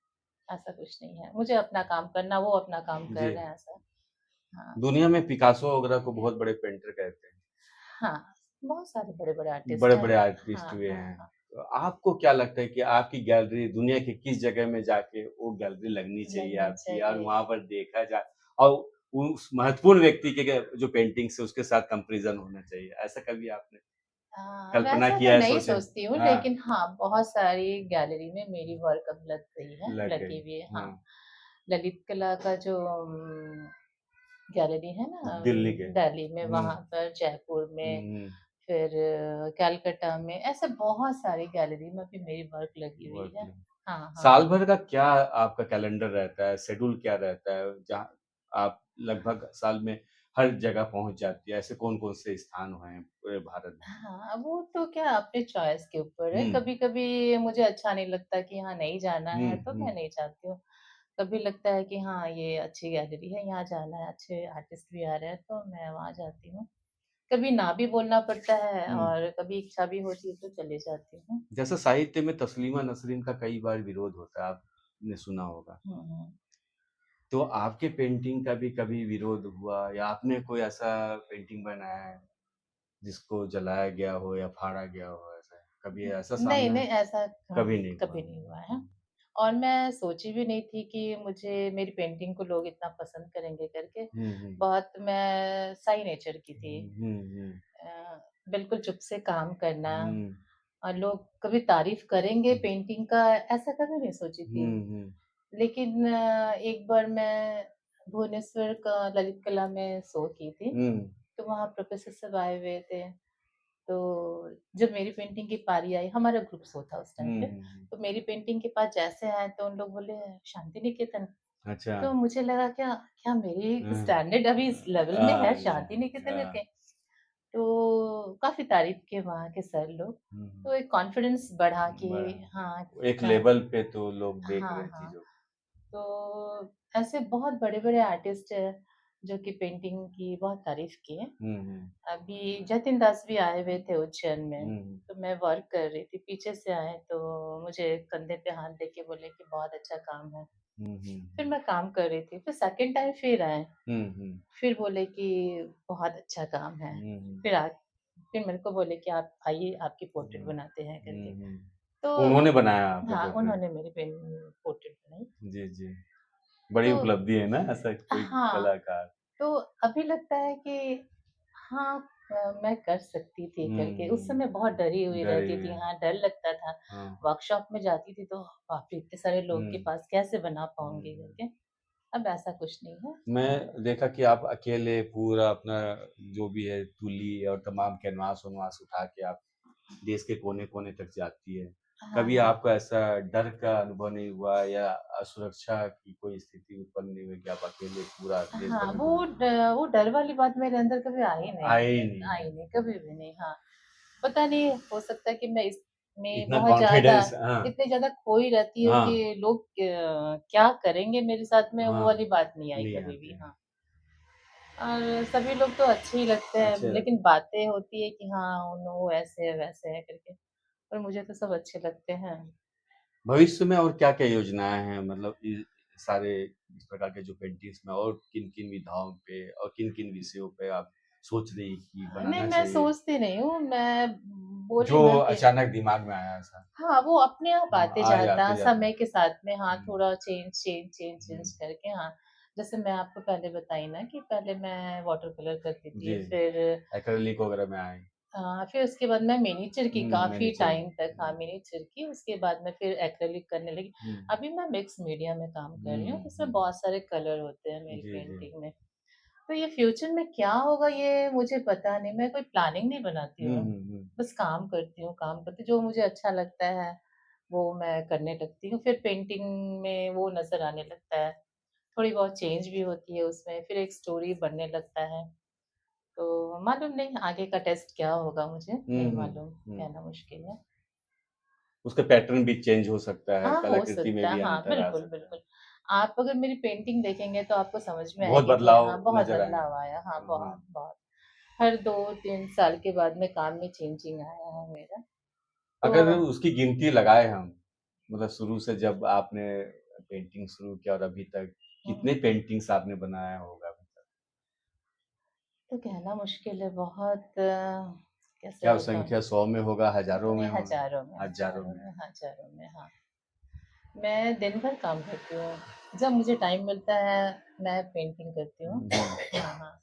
ऐसा कुछ नहीं है। मुझे अपना काम करना, वो अपना काम कर जी, रहे हैं ऐसा। हाँ, दुनिया में पिकासो वगैरह को बहुत बड़े पेंटर कहते हैं, हाँ, बहुत सारे बड़े-बड़े आर्टिस्ट हैं। बड़े-बड़े आर्टिस्ट हाँ, हुए हाँ, हैं। हाँ, तो आपको क्या लगता है कि आपकी गैलरी दुनिया के किस जगह में जाके वो गैलरी लगनी चाहिए लगनी आपकी, और चाहिए। वहाँ पर देखा जाए, और उस महत्वपूर्ण व्यक्ति के जो पेंटिंग्स है उसके साथ कंपैरिज़न होना चाहिए, ऐसा कभी आपने कल्पना वैसा तो किया है, नहीं सोचा है? सोचती हूँ, हाँ, लेकिन हाँ, बहुत सारी गैलरी में मेरी वर्क अब लग गई है, लग गई। लगी हुई है, हाँ, हाँ। ललित कला का जो गैलरी है ना, दिल्ली के। दिल्ली में, हुँ, वहाँ पर जयपुर में, हुँ, फिर कलकत्ता में, ऐसे बहुत सारी गैलरी में भी मेरी वर्क लगी हुई वर्क है। में। हाँ, हाँ। साल भर का क्या आपका कैलेंडर रहता है, शेड्यूल क्या रहता है, जहाँ आप लगभग साल में हर जगह पहुँच जाती है? ऐसे कौन-कौन से स्थान हैं पूरे भारत में? हाँ, वो तो क्या अपने चॉइस के ऊपर है। हुँ, कभी-कभी मुझे अच्छा नहीं लगता कि यहाँ नहीं जाना हुँ, है, तो हुँ, मैं नहीं जाती हूँ। कभी लगता है कि हाँ, ये अच्छी गैलरी है, यहाँ जाना है, अच्छे आर्टिस्ट भी आ रहे हैं, तो मैं वहाँ जाती हूँ। कभी ना भी बोलना पड़ता है हुँ। और कभी इच्छा भी होती है, तो चली जाती हूँ। जैसे साहित्य में तस्लीमा नसरीन का कई बार विरोध होता है, आपने सुना होगा। हुँ, हुँ। तो आपके पेंटिंग का भी कभी विरोध हुआ, या आपने कोई ऐसा पेंटिंग बनाया है जिसको जलाया गया हो या फाड़ा गया हो, ऐसा? कभी ऐसा नहीं, सामने आया? नहीं ऐसा कभी नहीं हुआ। कभी नहीं हुआ है। और मैं सोची भी नहीं थी कि मुझे मेरी पेंटिंग को लोग इतना पसंद करेंगे करके। हुँ, हुँ। बहुत मैं शाई नेचर की थी। हुँ, हुँ, हुँ। अ, बिल्कुल चुप से काम करना, हुँ, और लोग कभी तारीफ़ करेंगे हुँ। पेंटिंग का, ऐसा कभी नहीं सोची थी। हुँ, हुँ। लेकिन एक बार मैं भुवनेश्वर का ललित कला में शो की थी, हुँ। तो वहाँ प्रोफ़ेसर सब आए हुए थे। तो जब मेरी पेंटिंग की पारी आई, हमारा ग्रुप शो था उस टाइम हुँ, पे, हुँ, हुँ। तो मेरी पेंटिंग के पास जैसे आए तो उन लोग बोले शांति निकेतन। अच्छा। तो मुझे लगा क्या क्या मेरी हाँ। स्टैंडर्ड अभी इस लेवल में है शांति निकेतन हाँ। करके। तो काफ़ी तारीफ़ किए वहाँ के सर लोग, हुँ, तो एक कॉन्फिडेंस बढ़ा कि बड़ा हाँ, एक क्या लेवल पे तो लोग देख रहे हाँ, हैं हाँ। चीज़ों को। तो ऐसे बहुत बड़े-बड़े आर्टिस्ट हैं, जो कि पेंटिंग की बहुत तारीफ़ किए। हुँ, हुँ। अभी जतिन दास भी आए हुए थे उज्जैन में, हुँ, हुँ। तो मैं वर्क कर रही थी, पीछे से आए तो मुझे कंधे पे हाथ देके बोले कि बहुत अच्छा काम है। हुँ, हुँ, फिर हुँ। मैं काम कर रही थी, फिर सेकंड टाइम फिर आए, हुँ, हुँ। फिर बोले कि बहुत अच्छा काम है। हुँ, हुँ। फिर आ फिर मेरे को बोले कि आप आइए आपकी पोर्ट्रेट हुँ। बनाते हैं करके। हुँ, तो हुँ। उन्होंने बनाया आपका हाँ, पोर्ट्रेट? उन्होंने मेरी पोर्ट्रेट बनाई। जी, जी। बड़ी तो उपलब्धि है ना ऐसा कोई हाँ, कलाकार। तो अभी लगता है कि हाँ, मैं कर सकती थी करके। उस समय हुँ, बहुत डरी हुई डरे रहती हुए थी, हैं। हाँ, डर लगता था। हाँ। वर्कशॉप में जाती थी तो बाप रे! इतने सारे लोगों के हुँ, पास कैसे बना पाऊँगी हुँ। करके। अब ऐसा कुछ नहीं है। मैं देखा कि आप अकेले पूरा अपना जो भी है तुली और तमाम कैनवास-वनवास उठा के आप देश के कोने-कोने तक जाती है। हाँ, कभी हाँ। आपको ऐसा डर का अनुभव नहीं हुआ, या असुरक्षा की कोई स्थिति उत्पन्न नहीं हुई कि आप अकेले पूरा देश भर हाँ, में घूम रही हैं? वो डर वाली बात मेरे अंदर कभी आई नहीं, आए ही नहीं है। आई नहीं, कभी भी नहीं, हाँ। पता नहीं, हो सकता है कि मैं इसमें इतना बहुत ज़्यादा कॉन्फिडेंस, हाँ, इतनी ज़्यादा खोई रहती हूँ हाँ, कि लोग क्या करेंगे मेरे साथ में, वो हाँ, वाली बात नहीं आई नहीं कभी आते भी, हैं। हाँ। और सभी लोग तो अच्छे ही लगते हैं, अच्छे लेकिन लगते हैं। बातें होती है कि हाँ, वो ऐसे है, वैसे है करके, पर मुझे तो सब अच्छे लगते हैं। भविष्य में और क्या-क्या योजनाएँ हैं? मतलब सारे इस प्रकार के जो पेंटिंग्स में और किन-किन विधाओं पे और किन-किन विषयों पे आप सोच रही कि नहीं, बनाना मैं चाहिए? सोचती नहीं हूँ, मैं बोली जो ना कि अचानक दिमाग में आया ऐसा? हाँ, वो अपने आप आते आज जाता, आते जाता है। समय के साथ में, हाँ, हुँ, थोड़ा चेंज हुँ। करके, हाँ। जैसे मैं आपको पहले बताई ना कि पहले मैं वाटर कलर करती जी, थी, फिर एक्रिलिक वगैरह में आए। फिर उसके बाद मैं मिनिएचर की काफ़ी मैनीचुर। टाइम तक, हाँ, मिनिएचर की, उसके बाद में फिर एक्रिलिक करने लगी। हुँ, अभी मैं मिक्स मीडिया में काम कर रही हूँ, हुँ, इसमें हुँ। बहुत सारे कलर होते हैं मेरी जी, जी। पेंटिंग में। तो ये फ्यूचर में क्या होगा ये मुझे पता नहीं, मैं कोई प्लानिंग नहीं बनाती हुँ, हूँ। हुँ, हुँ। बस काम करती हूँ, काम करती हूँ, जो मुझे अच्छा लगता है, वो मैं करने लगती हूँ, फिर पेंटिंग में वो नज़र आने लगता है। थोड़ी बहुत चेंज भी होती है उसमें, फिर एक स्टोरी बनने लगता है। तो मालूम नहीं आगे का टेस्ट क्या होगा मुझे, हुँ, नहीं हुँ, मालूम, हुँ। कहना मुश्किल है। उसका पैटर्न भी चेंज हो सकता है, हाँ, हो कलाकृति में सकता भी है। हाँ, अंतर आ बिल्कुल, सकता है। बिल्कुल। आप अगर मेरी पेंटिंग देखेंगे तो आपको समझ में बहुत आएगी कि बदलाव हाँ, बहुत नज़र आए। बदलाव आया। हाँ, हाँ, बहुत, बहुत। हर 2-3 साल के बाद में काम में चेंजिंग आया है मेरा। तो अगर उसकी गिनती लगाए हम, मतलब शुरू से जब आपने पेंटिंग शुरू किया और अभी तक हुँ, कितने पेंटिंग्स आपने बनाया होगा अभी तक? तो कहना मुश्किल है बहुत कैसे क्या वो बताऊँ? संख्या 100 में होगा, हज़ारों में नहीं, होगा? हज़ारों में, हज़ारों हज़ारों में। में, हज़ारों में, हाँ। मैं दिन भर काम करती हूँ। जब मुझे टाइम मिलता है, मैं पेंटिंग करती हूँ। हुँ, हुँ, हाँ, हाँ।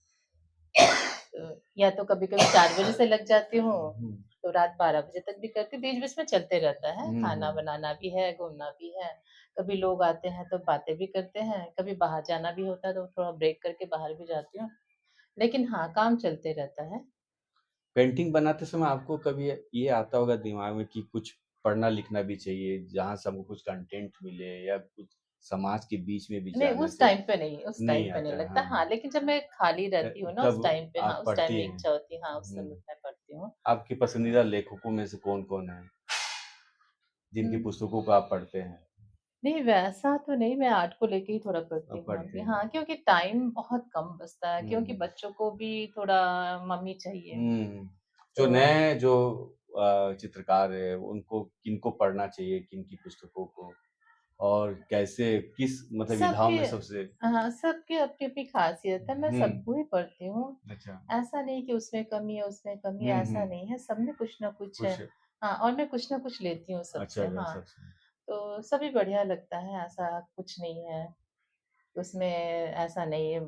तो या तो कभी-कभी 4 बजे से लग जाती हूँ, हुँ, तो रात 12 बजे तक भी करती हूँ, बीच-बीच में चलते रहता है, हुँ, खाना हुँ। बनाना भी है, घूमना भी है। कभी लोग आते हैं तो बातें भी करते हैं, कभी बाहर जाना भी होता है तो थोड़ा ब्रेक करके बाहर भी जाती हूँ। लेकिन हाँ, काम चलते रहता है। पेंटिंग बनाते समय आपको कभी ये आता होगा दिमाग में कि कुछ पढ़ना-लिखना भी चाहिए, जहाँ से हमको कुछ कंटेंट मिले या कुछ समाज के बीच में भी नहीं, जाना उस चाहिए? टाइम पे नहीं, उस टाइम नहीं पे नहीं आता है, लगता। हाँ, हाँ, हाँ। लेकिन जब मैं खाली अ, रहती हूँ ना उस तब टाइम पे हाँ, आप उस टाइम पढ़ती में हैं। इच्छा होती है, हाँ, उस समय हुँ। मैं पढ़ती हूँ। आपके पसंदीदा लेखकों में से कौन-कौन हैं, हुँ। जिनकी पुस्तकों को आप पढ़ते हैं? नहीं, वैसा तो नहीं, मैं आर्ट को लेके ही थोड़ा पढ़ती हूँ पढ़ते अभी। हैं। हाँ, क्योंकि टाइम बहुत कम बचता है, क्योंकि हुँ, बच्चों को भी थोड़ा मम्मी चाहिए। हुँ। जो तो नए जो चित्रकार हैं, उनको किनको पढ़ना चाहिए, किनकी पुस्तकों को? और कैसे किस मतलब विधाओं सबके में सबसे हाँ, सबकी अपनी-अपनी ख़ासियत है, मैं हुँ, सबको ही पढ़ती हूँ। अच्छा। ऐसा नहीं कि उसमें कमी है, उसमें कमी है, हुँ, ऐसा हुँ। नहीं है, सब में कुछ ना कुछ है। कुछ हाँ, और मैं कुछ ना कुछ लेती हूँ अच्छा सबसे, अच्छा हाँ। सबसे तो सभी बढ़िया लगता है, ऐसा कुछ नहीं है। उसमें ऐसा नहीं है,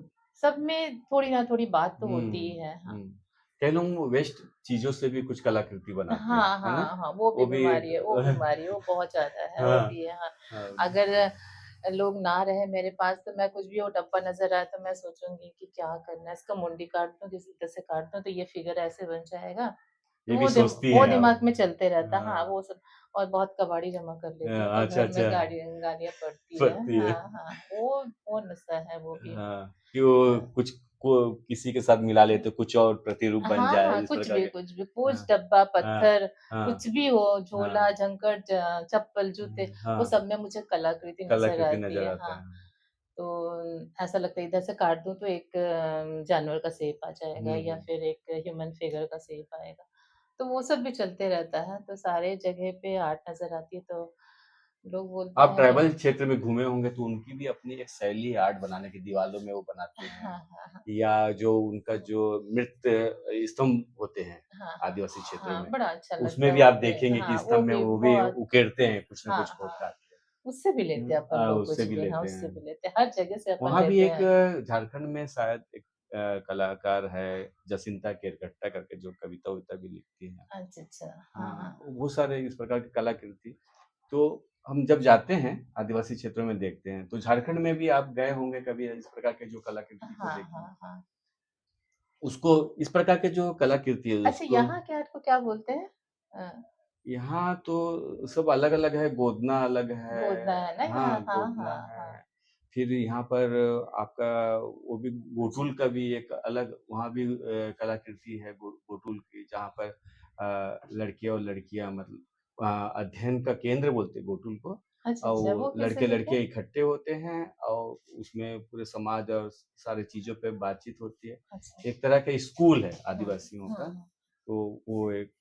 सब में थोड़ी ना थोड़ी बात तो होती ही हुँ, है। हाँ। हुँ। कई लोग वेस्ट चीज़ों से भी कुछ कलाकृति बनाते हैं, हाँ, है ना? हाँ, हाँ, वो भी वो भी एक बीमारी है, वो बीमारी है, वो बहुत ज़्यादा है, वो हाँ, भी है, हाँ। हाँ। अगर लोग ना रहे मेरे पास तो मैं कुछ भी वो डब्बा नज़र आए तो मैं सोचूँगी कि क्या करना है, इसका मुंडी काट दूँ, किसी तरह से काट दूँ तो ये फिगर ऐसे बन जाएगा। तो ये भी सोचती वो हैं आप? दिमाग में चलते रहता है, हाँ, हाँ। वो सब और बहुत कबाड़ी जमा कर लेती हूँ, तो अच्छा, घर में अच्छा। गालियाँ पड़ती है। पड़ती है। हाँ, हाँ, वो नशा है वो भी। हाँ, कि वो हाँ। कुछ को किसी के साथ मिला लेते, कुछ और प्रतिरूप बन हाँ, जाए हाँ, इस प्रकार के कुछ भी, कुछ हाँ, डब्बा, हाँ, पत्थर, हाँ, कुछ भी हो, झोला, हाँ, झंकर, चप्पल, जूते, वो हाँ, सब में मुझे कलाकृति नज़र कलाकृति आती नज़र है, आता हाँ। है। तो ऐसा लगता है इधर से काट दूँ तो एक जानवर का शेप आ जाएगा हुँ, या हुँ। फिर एक ह्यूमन फिगर का शेप आएगा। तो वो सब भी चलते रहता है, तो सारे जगह पे आर्ट नज़र आती है तो लोग बोलते आप हैं ट्राइबल क्षेत्र में घूमे होंगे तो उनकी भी अपनी एक शैली है आर्ट बनाने की, दीवालों में वो बनाते हैं हाँ, हाँ, हाँ। या जो उनका जो नृत्य स्तंभ होते हैं हाँ, हाँ। आदिवासी क्षेत्रों हाँ, में, बड़ा अच्छा उसमें लगता है भी वो आप भी। देखेंगे कि हाँ, वो स्तंभ में भी वो भी बहुत उकेरते हैं कुछ न हाँ, कुछ खोद हाँ। काट के। उससे भी लेते हैं अपन लोग उससे कुछ भी भी, हाँ, लेते उससे हैं। भी लेते हैं। हर जगह से अपन वहाँ भी लेते एक हैं। झारखंड में शायद एक कलाकार है जसिंता केरकट्टा करके जो कविता-वविता भी लिखती हैं। अच्छा, अच्छा। हाँ, हाँ, हाँ। बहुत सारे इस प्रकार की कलाकृति तो हम जब जाते हैं आदिवासी क्षेत्रों में देखते हैं, तो झारखंड में भी आप गए होंगे कभी इस प्रकार के जो कलाकृति को हाँ, देखने? हाँ, हाँ। उसको इस प्रकार के जो कलाकृति है अच्छा उसको यहाँ के आर्ट को क्या बोलते हैं? यहाँ तो सब अलग-अलग है, गोदना अलग गोदना है है ना यहाँ? हाँ, हाँ, गोदना हाँ, हाँ। है। फिर यहाँ पर आपका वो भी गोटुल का भी एक अलग वहाँ भी कलाकृति है गोटुल की जहाँ पर लड़के और लड़कियाँ मतलब अध्ययन का केंद्र बोलते हैं गोटुल को अच्छा, और अच्छा, वो वो कैसे होता लड़के-लड़कियाँ है? इकट्ठे होते हैं और उसमें पूरे समाज और सारी चीज़ों पे बातचीत होती है। अच्छा। एक तरह का स्कूल है हुँ, आदिवासियों हुँ, का, हुँ। तो वो एक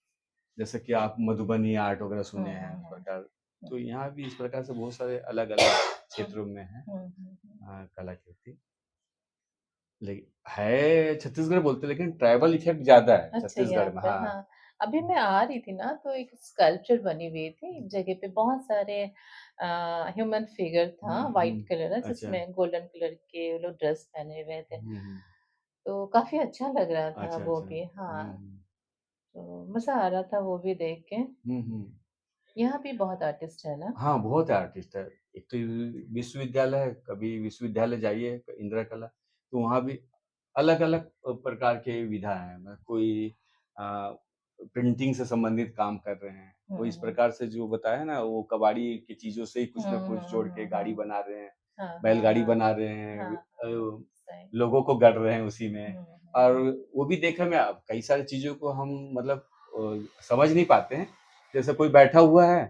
जैसे कि आप मधुबनी आर्ट वगैरह हुँ, सुने हैं हुँ, इस हुँ, प्रकार, हुँ। तो यहाँ भी इस प्रकार से बहुत सारे अलग-अलग हुँ, क्षेत्रों में है हुँ, हुँ, हुँ। कलाकृति। लेकिन है छत्तीसगढ़ बोलते हैं लेकिन ट्राइबल इफ़ेक्ट ज़्यादा है अच्छा यहाँ छत्तीसगढ़ में पे हाँ। हाँ। अभी मैं आ रही थी ना तो एक स्कल्पचर बनी हुई थी एक जगह पे बहुत सारे ह्यूमन फिगर था हुँ, व्हाइट हुँ। कलर है अच्छा। जिसमें गोल्डन कलर के वो लोग ड्रेस पहने हुए थे। हुँ, हुँ। तो काफ़ी अच्छा लग रहा था अच्छा, वो अच्छा। भी हुँ, हाँ, हुँ। तो मज़ा आ रहा था वो भी देख के। हुँ, हुँ। यहाँ भी बहुत आर्टिस्ट है ना? हाँ, बहुत है आर्टिस्ट है। एक तो विश्वविद्यालय है, कभी विश्वविद्यालय जाइए इंदिरा कला, तो वहाँ भी अलग-अलग प्रकार के विधा हैं। कोई अ, प्रिंटिंग से संबंधित काम कर रहे हैं, हुँ, कोई इस हुँ। प्रकार से जो बताया ना वो कबाड़ी की चीज़ों से ही हुँ, कुछ न हुँ, कुछ जोड़ के हुँ, गाड़ी हुँ। बना रहे हैं, हाँ, हाँ, बैलगाड़ी हाँ। बना रहे हैं हाँ, हाँ, हाँ। सही। लोगों को गढ़ रहे हैं उसी में। हुँ, हुँ, और हुँ। वो भी देखने में अब कई सारी चीज़ों को हम मतलब समझ नहीं पाते हैं। जैसे कोई बैठा हुआ है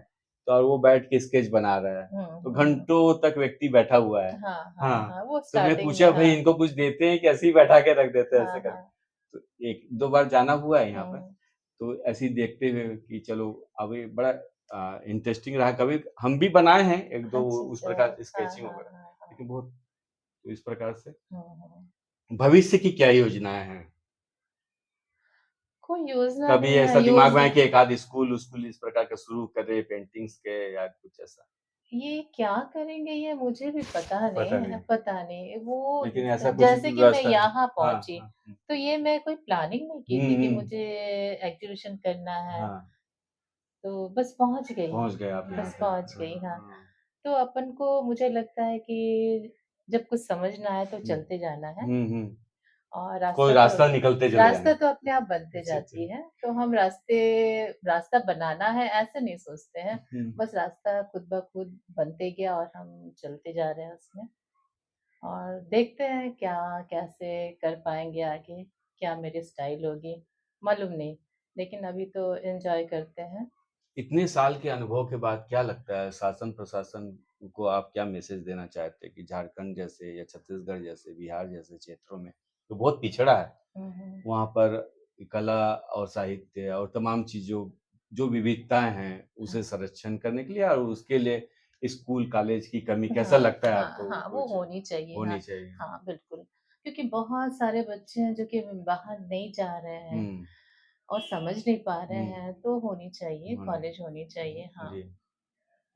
तो और वो बैठ के स्केच बना रहा है, तो घंटों तक व्यक्ति बैठा हुआ है। हाँ, हाँ, हाँ, हाँ, वो तो मैं स्टार्टिंग पूछा में भाई हाँ, इनको कुछ देते हैं कि ऐसे ही बैठा के रख देते हैं हाँ, ऐसे करके? हाँ, तो 1-2 बार जाना हुआ है यहाँ पर, हुँ, तो ऐसे ही देखते हुए कि चलो अभी बड़ा इंटरेस्टिंग रहा। कभी हम भी बनाए हैं 1-2 अच्छा, उस अच्छा, प्रकार हाँ, स्केचिंग हाँ, वगैरह, हाँ, हाँ, लेकिन बहुत तो इस प्रकार से हुँ, हुँ। भविष्य की क्या योजनाएँ हैं? कोई योजना कभी नहीं ऐसा है, दिमाग में आया कि एक आध स्कूल इस प्रकार का शुरू करें पेंटिंग्स के या कुछ ऐसा? ये क्या करेंगे ये मुझे भी पता नहीं, पता नहीं। वो लेकिन ऐसा कुछ जैसे कि मैं व्यवस्था है? यहाँ हाँ, पहुँची, हाँ। हुँ। तो ये मैं कोई प्लानिंग नहीं की हुँ, थी कि हुँ। मुझे एग्ज़िबिशन करना है, हाँ, तो बस पहुँच गई, पहुँच गए आप यहाँ बस तक। पहुँच हाँ, गई, हाँ। हाँ। तो अपन को मुझे लगता है कि जब कुछ समझ ना आए तो हुँ। चलते जाना है हुँ, हुँ। और कोई रास्ता निकलते चले रास्ता जाना। तो अपने आप बनते अच्छा, अच्छा। जाती है, तो हम रास्ता बनाना है ऐसे नहीं सोचते हैं, हुँ। बस रास्ता खुद ब खुद बनते गया और हम चलते जा रहे हैं उसमें और देखते हैं क्या कैसे कर पाएँगे आगे, क्या मेरी स्टाइल होगी, मालूम नहीं, लेकिन अभी तो एन्जॉय करते हैं। इतने साल के अनुभव के बाद क्या लगता है शासन-प्रशासन को आप क्या मैसेज देना चाहते हैं कि झारखंड जैसे या छत्तीसगढ़ जैसे, बिहार जैसे क्षेत्रों में तो बहुत पिछड़ा है। हुँ, हुँ। वहाँ पर कला और साहित्य और तमाम चीज़ों जो विविधताएँ हैं, उसे संरक्षण करने के लिए और उसके लिए स्कूल, कॉलेज की कमी कैसा हाँ, लगता है हाँ, आपको? हाँ, वो कुछ होनी चाहिए, होनी हाँ। चाहिए? हाँ, बिल्कुल, क्योंकि बहुत सारे बच्चे हैं जो कि बाहर नहीं जा रहे हैं हुँ, और समझ नहीं पा रहे हुँ, हैं, तो होनी चाहिए, होने कॉलेज होनी चाहिए, हाँ। जी।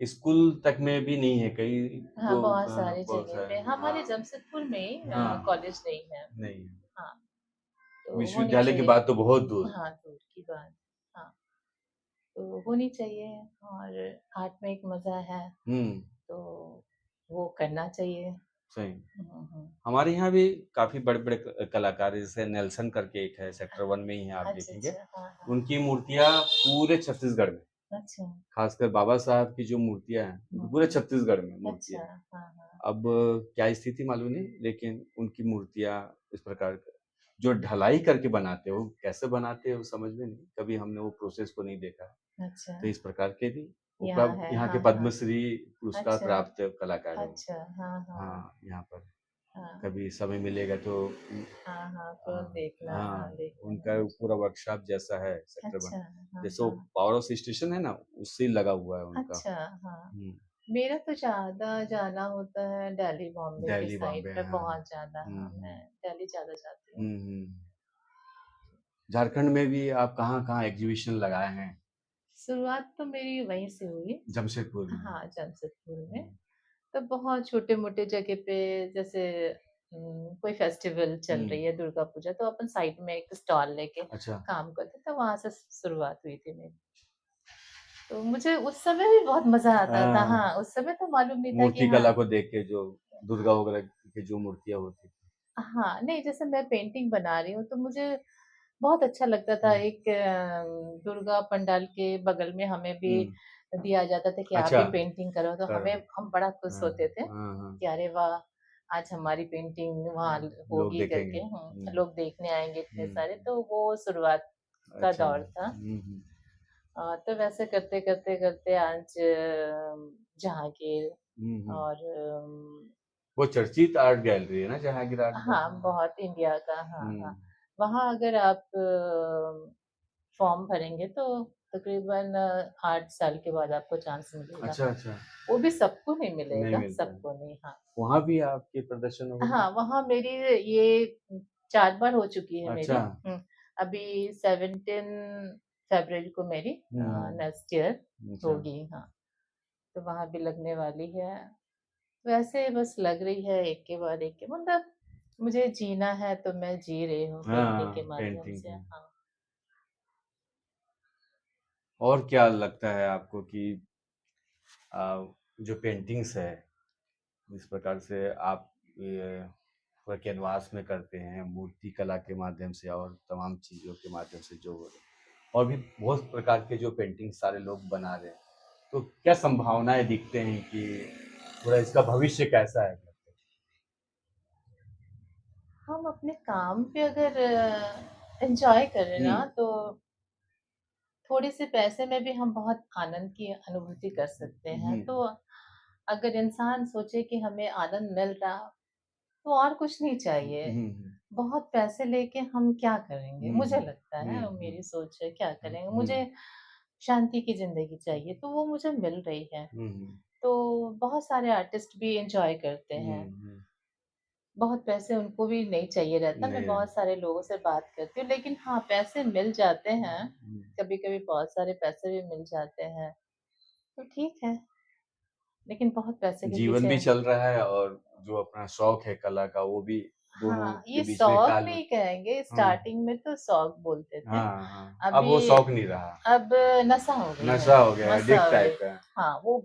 स्कूल तक में भी नहीं है कई हाँ, जो बहुत सारी बहुत जगह सारे पे हमारे हाँ, जमशेदपुर में ही हाँ, कॉलेज नहीं है। नहीं है। हाँ, तो होनी विश्वविद्यालय की चाहिए। बात तो बहुत दूर। हाँ, दूर की बात। हाँ, तो होनी चाहिए और आर्ट में एक मज़ा है, हुँ, तो वो करना चाहिए। सही। हुँ, हुँ। हमारे यहाँ भी काफ़ी बड़े-बड़े कलाकार जैसे नेल्सन करके एक है, सेक्टर 1 में ही है आप अच्छा, देखेंगे। अच्छा। हाँ, हाँ। उनकी मूर्तियाँ पूरे छत्तीसगढ़ में, अच्छा। खासकर बाबा साहब की जो मूर्तियाँ हैं, हुँ, उनकी पूरे हुँ। छत्तीसगढ़ में अच्छा, मूर्तियाँ हैं। हाँ, हाँ। अब क्या स्थिति मालूम नहीं, लेकिन उनकी मूर्तियाँ इस प्रकार जो ढलाई करके बनाते हैं, वो कैसे बनाते हैं वो समझ में नहीं, कभी हमने वो प्रोसेस को नहीं देखा है। अच्छा, तो इस प्रकार के भी यहाँ उपलब्ध है। यहाँ के हाँ, हाँ। पद्मश्री पुरस्कार अच्छा, प्राप्त कलाकार हैं वो। अच्छा। हाँ, हाँ। हाँ, यहाँ पर हाँ। कभी समय मिलेगा तो हाँ, हाँ, तो हाँ, देखना हाँ, हाँ, देखना है उनका मुझे। पूरा वर्कशॉप जैसा है सेक्टर 1 अच्छा, हाँ, जैसे वो हाँ। पावर हाउस स्टेशन है ना, उससे लगा हुआ है उनका। अच्छा, हाँ। हुँ, मेरा तो ज़्यादा जाना होता है दिल्ली, बॉम्बे की दिल्ली, साइड बॉम्बे पे हाँ। बहुत ज़्यादा हुँ, हाँ, मैं हुँ। दिल्ली ज़्यादा जाती हूँ। हुँ, हुँ। झारखंड में भी आप कहाँ-कहाँ एग्ज़िबिशन लगाए हैं? शुरुआत तो मेरी वहीं से हुई। जमशेदपुर में। हाँ, जमशेदपुर में। हुँ, तो बहुत छोटे-मोटे जगह पे जैसे कोई फेस्टिवल चल हुँ, रही है, दुर्गा पूजा, तो अपन साइड में एक स्टॉल लेके अच्छा। काम करते, तो वहाँ से शुरुआत हुई थी मेरी। तो मुझे उस समय भी बहुत मज़ा आता था। हाँ, हाँ, उस समय तो मालूम नहीं था कि मूर्ति हाँ कला को देख के जो दुर्गा वगैरह की जो मूर्तियाँ होती थी। हाँ, नहीं जैसे मैं पेंटिंग बना रही हूँ, तो मुझे बहुत अच्छा लगता था। हुँ, एक दुर्गा पंडाल के बगल में हमें भी हुँ, दिया जाता था कि आप अच्छा, भी पेंटिंग करो, तो कर हम बड़ा खुश हाँ, होते थे हाँ, हाँ, कि अरे वाह! आज हमारी पेंटिंग वहाँ लोग होगी देखेंगे। करके हुँ, लोग देखने आएँगे इतने हुँ, सारे, तो वो शुरुआत का अच्छा। दौर था। हुँ, हुँ, तो वैसे करते-करते आज जहाँगीर हुँ, हुँ। और वो चर्चित आर्ट गैलरी है ना जहांगीर आर्ट हाँ, गैलरी? बहुत इंडिया का हाँ, हुँ, हाँ। वहाँ अगर आप फॉर्म भरेंगे तो तकरीबन 8 साल के बाद आपको चांस मिलेगा। अच्छा, अच्छा, वो भी सबको नहीं नहीं मिलेगा, मिलता है। सबको नहीं, हाँ। वहाँ भी आपके प्रदर्शन होंगे? हाँ, वहाँ मेरी ये 4 बार हो चुकी है अच्छा, मेरी। अभी 17 फरवरी को मेरी हुँ, नेक्स्ट ईयर अच्छा, होगी, हाँ। तो वहाँ भी लगने वाली है। वैसे बस लग रही है एक के बाद एक के मतलब मुझे जीना है तो मैं जी रही हूँ पेंटिंग हाँ, के माध्यम पेंटिंग से। की। हाँ। और क्या लगता है आपको कि जो पेंटिंग्स है, जिस प्रकार से आप ये पूरा कैनवास में करते हैं, मूर्ति कला के माध्यम से और तमाम चीज़ों के माध्यम से जो और भी बहुत प्रकार के जो पेंटिंग सारे लोग बना रहे हैं, तो क्या संभावनाएँ दिखते हैं कि थोड़ा इसका भविष्य कैसा है? हम अपने काम पे अगर एन्जॉय करें हुँ, ना तो थोड़े से पैसे में भी हम बहुत आनंद की अनुभूति कर सकते हैं। तो अगर इंसान सोचे कि हमें आनंद मिल रहा, तो और कुछ नहीं चाहिए। बहुत पैसे लेके हम क्या करेंगे? मुझे लगता है, और मेरी सोच है, क्या करेंगे? मुझे शांति की ज़िंदगी चाहिए, तो वो मुझे मिल रही है। तो बहुत सारे आर्टिस्ट भी एन्जॉय करते हैं। बहुत पैसे उनको भी नहीं चाहिए रहता। मैं नहीं। बहुत सारे लोगों से बात करती हूँ, लेकिन हाँ, पैसे मिल जाते हैं। कभी-कभी बहुत सारे पैसे भी मिल जाते हैं, तो ठीक है। लेकिन बहुत पैसे के जीवन पीछे भी चल रहा है और जो अपना शौक है कला का वो भी, दोनों हाँ, के ये बीच में शौक तालमेल। नहीं कहेंगे, हाँ, स्टार्टिंग में तो शौक बोलते थे। हाँ, हाँ। अब वो अभी शौक नहीं रहा, अब नशा हो गई है, नशा हो गया, नशा एडिक्ट हो गई। टाइप का। हाँ, वो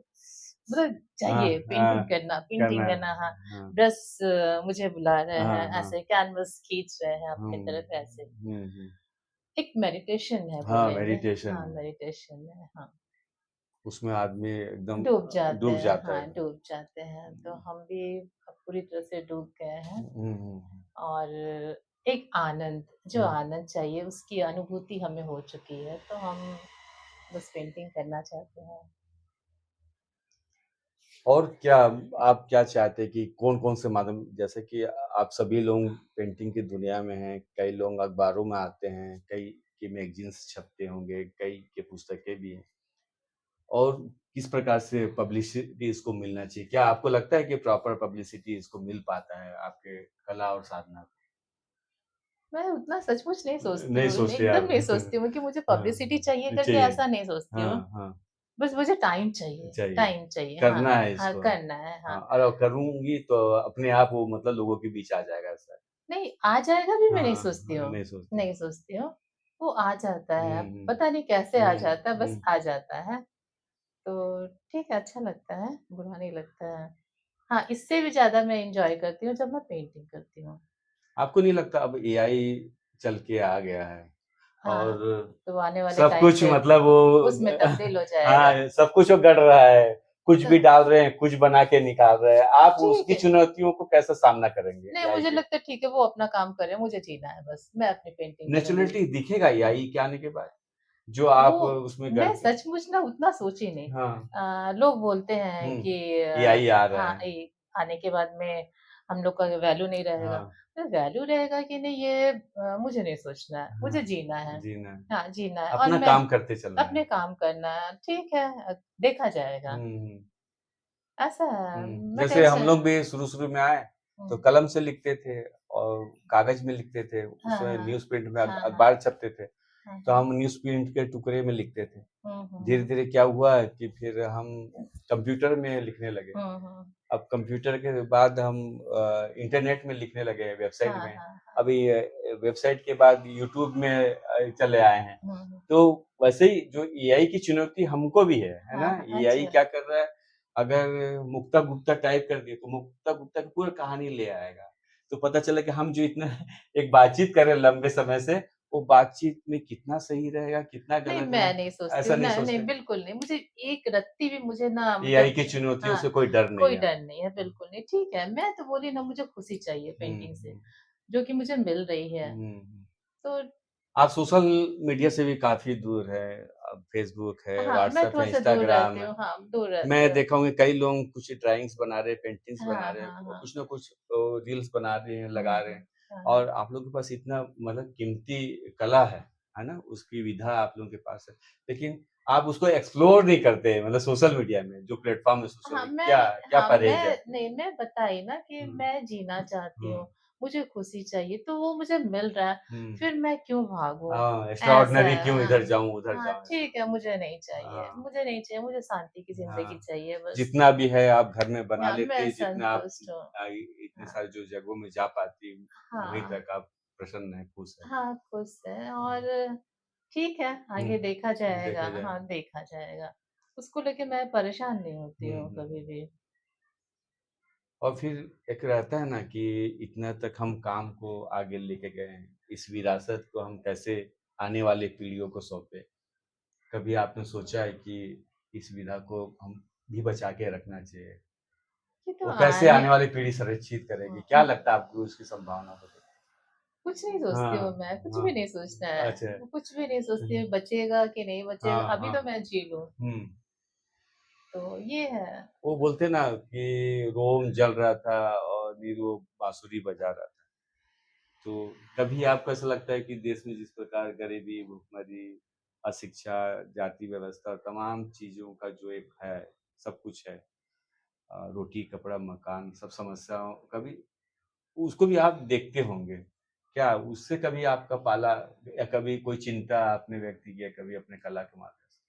मतलब हाँ, चाहिए हाँ, पेंटिंग करना है। करना, हाँ। हाँ, ब्रश मुझे बुला रहे हाँ, हैं, हाँ। ऐसे कैनवस खींच रहे हैं अपनी हुँ, तरफ ऐसे। हुँ। एक मेडिटेशन है हाँ, बोलेंगे। मेडिटेशन हाँ, है। मेडिटेशन है, हाँ। उसमें आदमी एकदम डूब जाते डूब हैं, जाता हाँ, है। डूब जाते हैं। तो हम भी अब पूरी तरह से डूब गए हैं। हुँ। और एक आनंद, जो हुँ। आनंद चाहिए उसकी अनुभूति हमें हो चुकी है, तो हम बस पेंटिंग करना चाहते हैं। और क्या आप क्या चाहते हैं कि कौन-कौन से माध्यम, जैसे कि आप सभी लोग पेंटिंग की दुनिया में हैं, कई लोग अखबारों में आते हैं, कई के मैगज़ीन्स छपते होंगे, कई के पुस्तकें भी हैं। और किस प्रकार से पब्लिसिटी इसको मिलना चाहिए? क्या आपको लगता है कि प्रॉपर पब्लिसिटी इसको मिल पाता है आपके कला और साधना को? मैं उतना सचमुच नहीं सोचती नहीं हूँ, सोचते एकदम आप। नहीं सोचती हूँ कि मुझे पब्लिसिटी चाहिए हाँ, करके चाहिए। ऐसा नहीं सोचती हूँ। हाँ, हाँ, बस मुझे चाहिए। टाइम चाहिए। हाँ, करना है हाँ, इसको। करना है, हाँ। हाँ, और करूँगी तो अपने आप वो मतलब लोगों के बीच आ जाएगा ऐसा। नहीं, आ जाएगा भी मैं नहीं हाँ, सोचती हूँ, नहीं सोचते। नहीं सोचती हूँ। वो आ जाता है, हुँ, हुँ। पता नहीं कैसे आ हुँ, जाता है, बस हुँ। आ जाता है। तो ठीक है, अच्छा लगता है, बुरा नहीं लगता है। हाँ, इससे भी ज़्यादा मैं एन्जॉय करती हूँ जब मैं पेंटिंग करती हूँ। आपको नहीं लगता अब एआई चल के आ गया है हाँ, और तो आने वाले सब टाइम कुछ पे मतलब वो उसमें तब्दील हो जाएगा। हाँ, सब कुछ वो गढ़ रहा है, कुछ तो भी डाल रहे हैं, कुछ बना के निकाल रहे हैं। आप ठीक उसकी है। चुनौतियों को कैसे सामना करेंगे नहीं, एआई मुझे के? लगता है ठीक है, वो अपना काम करे, मुझे जीना है बस। मैं अपनी पेंटिंग करूँगी। नेचुरलिटी दिखेगा एआई के आने के बाद? जो वो आप उसमें गढ़ मैं के। सचमुच ना उतना सोची नहीं। हाँ, लोग बोलते हैं हुँ, कि एआई आ रहा हाँ, है। आने के बाद में हम लोग का वैल्यू नहीं रहेगा। हाँ, तो वैल्यू रहेगा कि नहीं ये मुझे नहीं सोचना है, हाँ, मुझे जीना है। जीना है। हाँ, जीना है और अपना मैं काम करते चलना है। अपने काम करना है, ठीक है देखा जाएगा। हुँ। ऐसा है, मैं जैसे हम टेंशन लोग भी शुरू-शुरू में आए, तो हुँ, कलम से लिखते थे और कागज़ में लिखते थे। हाँ, उसमें हाँ। न्यूज़ प्रिंट में हाँ, हाँ। अखबार छपते थे, हाँ, तो हाँ। हम न्यूज़ प्रिंट के टुकड़े में लिखते थे। हुँ, हुँ, हुँ। धीरे-धीरे क्या हुआ कि फिर हम कंप्यूटर में लिखने लगे। हुँ, हुँ। अब कंप्यूटर के बाद हम इंटरनेट में लिखने लगे, वेबसाइट हाँ, में। हाँ, हाँ। अभी वेबसाइट के बाद यूट्यूब में चले आए हैं। हुँ, हुँ। तो वैसे ही जो एआई की चुनौती हमको भी है हाँ, ना? हाँ। एआई अच्छा। क्या कर रहा है, अगर मुक्ता गुप्ता टाइप कर दिए, तो मुक्ता गुप्ता की पूरी कहानी ले आएगा। तो पता चला कि हम जो इतना एक बातचीत कर रहे हैं लंबे समय से, वो बातचीत में कितना सही रहेगा, कितना नहीं, गलत है, मैं नहीं सोचती ऐसा हूँ नहीं ना, नहीं सोचते। बिल्कुल नहीं। मुझे एक रत्ती भी मुझे ना एआई मतलब की चुनौतियों हाँ, से कोई डर नहीं कोई है। डर नहीं है, बिल्कुल नहीं। ठीक है, मैं तो बोली ना मुझे खुशी चाहिए हुँ, पेंटिंग से, हुँ। जो कि मुझे मिल रही है। हुँ। तो आप सोशल मीडिया से भी काफ़ी दूर हैं। अब फ़ेसबुक है, हाँ, मैं व्हाट्सएप है, थोड़ा-सा दूर इंस्टाग्राम रहती है। हूँ। हाँ, दूर रहती मैं हूँ। देखा हूँ कि कई लोग कुछ ड्राइंग्स बना रहे हैं, पेंटिंग्स बना हाँ, रहे हैं, हाँ, और हाँ। कुछ ना कुछ रील्स बना रहे हैं, हुँ, लगा रहे हुँ। हैं। हाँ, हाँ। और आप लोगों के पास इतना मतलब कीमती कला है ना? उसकी विधा आप लोगों के पास है। लेकिन आप उसको एक्सप्लोर नहीं करते मतलब सोशल मीडिया में, जो प्लेटफ़ॉर्म है सोशल हाँ, में, क्या क्या परहेज़ है आपके? मैं बताई ना कि हुँ, मैं जीना चाहती हुँ, हूँ, मुझे खुशी चाहिए, तो वो मुझे मिल रहा है, हुँ। फिर मैं क्यों भागूँ? हाँ, ऐसा एक्स्ट्राऑर्डिनरी है, क्यों हाँ। इधर जाऊँ, उधर हाँ, जाऊँ ऐसा। ठीक है, हाँ, मुझे नहीं चाहिए, मुझे शांति की ज़िंदगी हाँ। चाहिए बस। जितना भी है आप घर में बना हाँ, मैं लेती, जितना आप संतुष्ट हूँ। इतने हाँ, सारे जो जगहों में जा पाती, वहीं हाँ, तक आप प्रसन्न हैं, खुश हैं। हाँ, खुश है हुँ, और ठीक है, हुँ, आगे देखा जाएगा। देखा हाँ, जाएगा। देखा जाएगा। उसको लेके मैं परेशान नहीं होती हुँ, हूँ हुँ, कभी हुँ। भी। और फिर एक रहता है ना कि इतना तक हम काम को आगे लेके गए हैं, इस विरासत को हम कैसे आने वाली पीढ़ियों को सौंपें? कभी आपने सोचा है कि इस विधा को हम भी बचा के रखना चाहिए? ये तो वो कैसे आने आने वाली पीढ़ी संरक्षित करेगी? क्या हुँ। लगता है आपको उसकी संभावना को देख के? कुछ नहीं सोचती हाँ, हूँ मैं, कुछ भी हाँ, नहीं सोचना है। अच्छा। वो कुछ भी नहीं सोचती हुँ, हूँ, बचेगा कि नहीं बचेगा, हाँ, अभी हाँ, तो मैं जी लूँ। हुँ। तो ये है। वो बोलते ना कि रोम जल रहा था और नीरो बांसुरी बजा रहा था। तो कभी आपको ऐसा लगता है कि देश में जिस प्रकार गरीबी, भुखमरी, अशिक्षा, जाति व्यवस्था, तमाम चीज़ों का जो एक है, सब कुछ है, रोटी, कपड़ा, मकान, सब समस्याओं कभी उसको भी आप देखते होंगे। क्या उससे कभी आपका पाला या कभी कोई चिंता आपने व्यक्त किया कभी अपने कला के माध्यम से?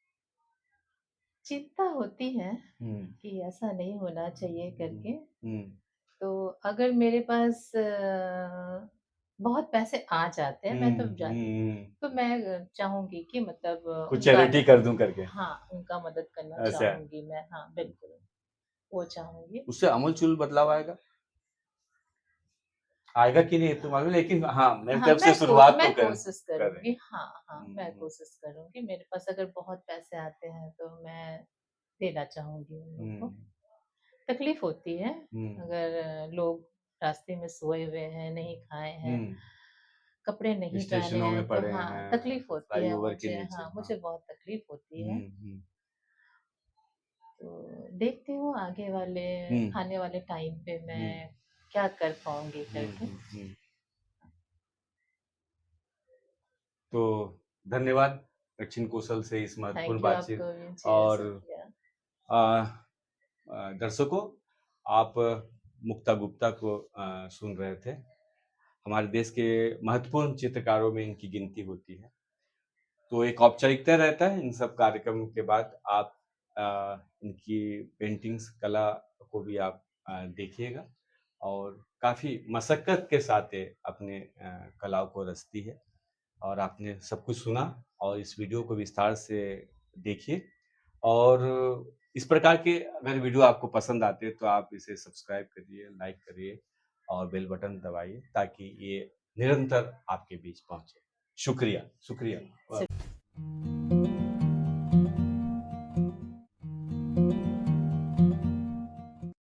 चिंता होती है हुँ, कि ऐसा नहीं होना चाहिए हुँ, करके। हुँ, तो अगर मेरे पास बहुत पैसे आ जाते हैं, मैं तो हुँ, जाती हुँ, तो मैं चाहूँगी कि मतलब कुछ उनका चैरिटी कर दूँ करके। हाँ, उनका मदद करना अच्छा, चाहूँगी मैं। हाँ, बिल्कुल, वो चाहूँगी। उससे आमूल-चूल बदलाव आएगा? आएगा कि नहीं तो मालूम नहीं लेकिन हाँ, मेरी हाँ, तरफ से शुरुआत तो मैं कर कोशिश कर रहे करूँगी। हैं। हाँ, हाँ, हुँ, मैं हुँ, कोशिश करूँगी। मेरे पास अगर बहुत पैसे आते हैं, तो मैं देना चाहूँगी उन लोग हुँ, को। तकलीफ़ होती है, हुँ, अगर लोग रास्ते में सोए हुए हैं, नहीं खाए हुँ, हैं, कपड़े नहीं पहने स्टेशनों हैं, में तो पड़े हाँ, हैं, तकलीफ़ होती है फ्लाईओवर के मुझे। नीचे, हाँ, हाँ। मुझे बहुत तकलीफ़ होती हुँ, है। हुँ, तो देखती हूँ आगे वाले हुँ, आने वाले टाइम पे हुँ, मैं क्या कर पाऊँगी हुँ, करके। हुँ, हुँ। तो धन्यवाद दक्षिण कौशल से इस महत्वपूर्ण थैंक यू बातचीत आपको भी शेयर और किया। अ दर्शकों आप मुक्ता गुप्ता को सुन रहे थे। हमारे देश के महत्वपूर्ण चित्रकारों में इनकी गिनती होती है। तो एक औपचारिकता रहता है इन सब कार्यक्रम के बाद आप इनकी पेंटिंग्स कला को भी आप देखिएगा और काफ़ी मशक्क़त के साथ ये अपने कलाओं को रचती है और आपने सब कुछ सुना और इस वीडियो को विस्तार से देखिए और इस प्रकार के अगर वीडियो आपको पसंद आते हैं तो आप इसे सब्सक्राइब करिए, लाइक करिए और बेल बटन दबाइए ताकि ये निरंतर आपके बीच पहुँचे। शुक्रिया, शुक्रिया।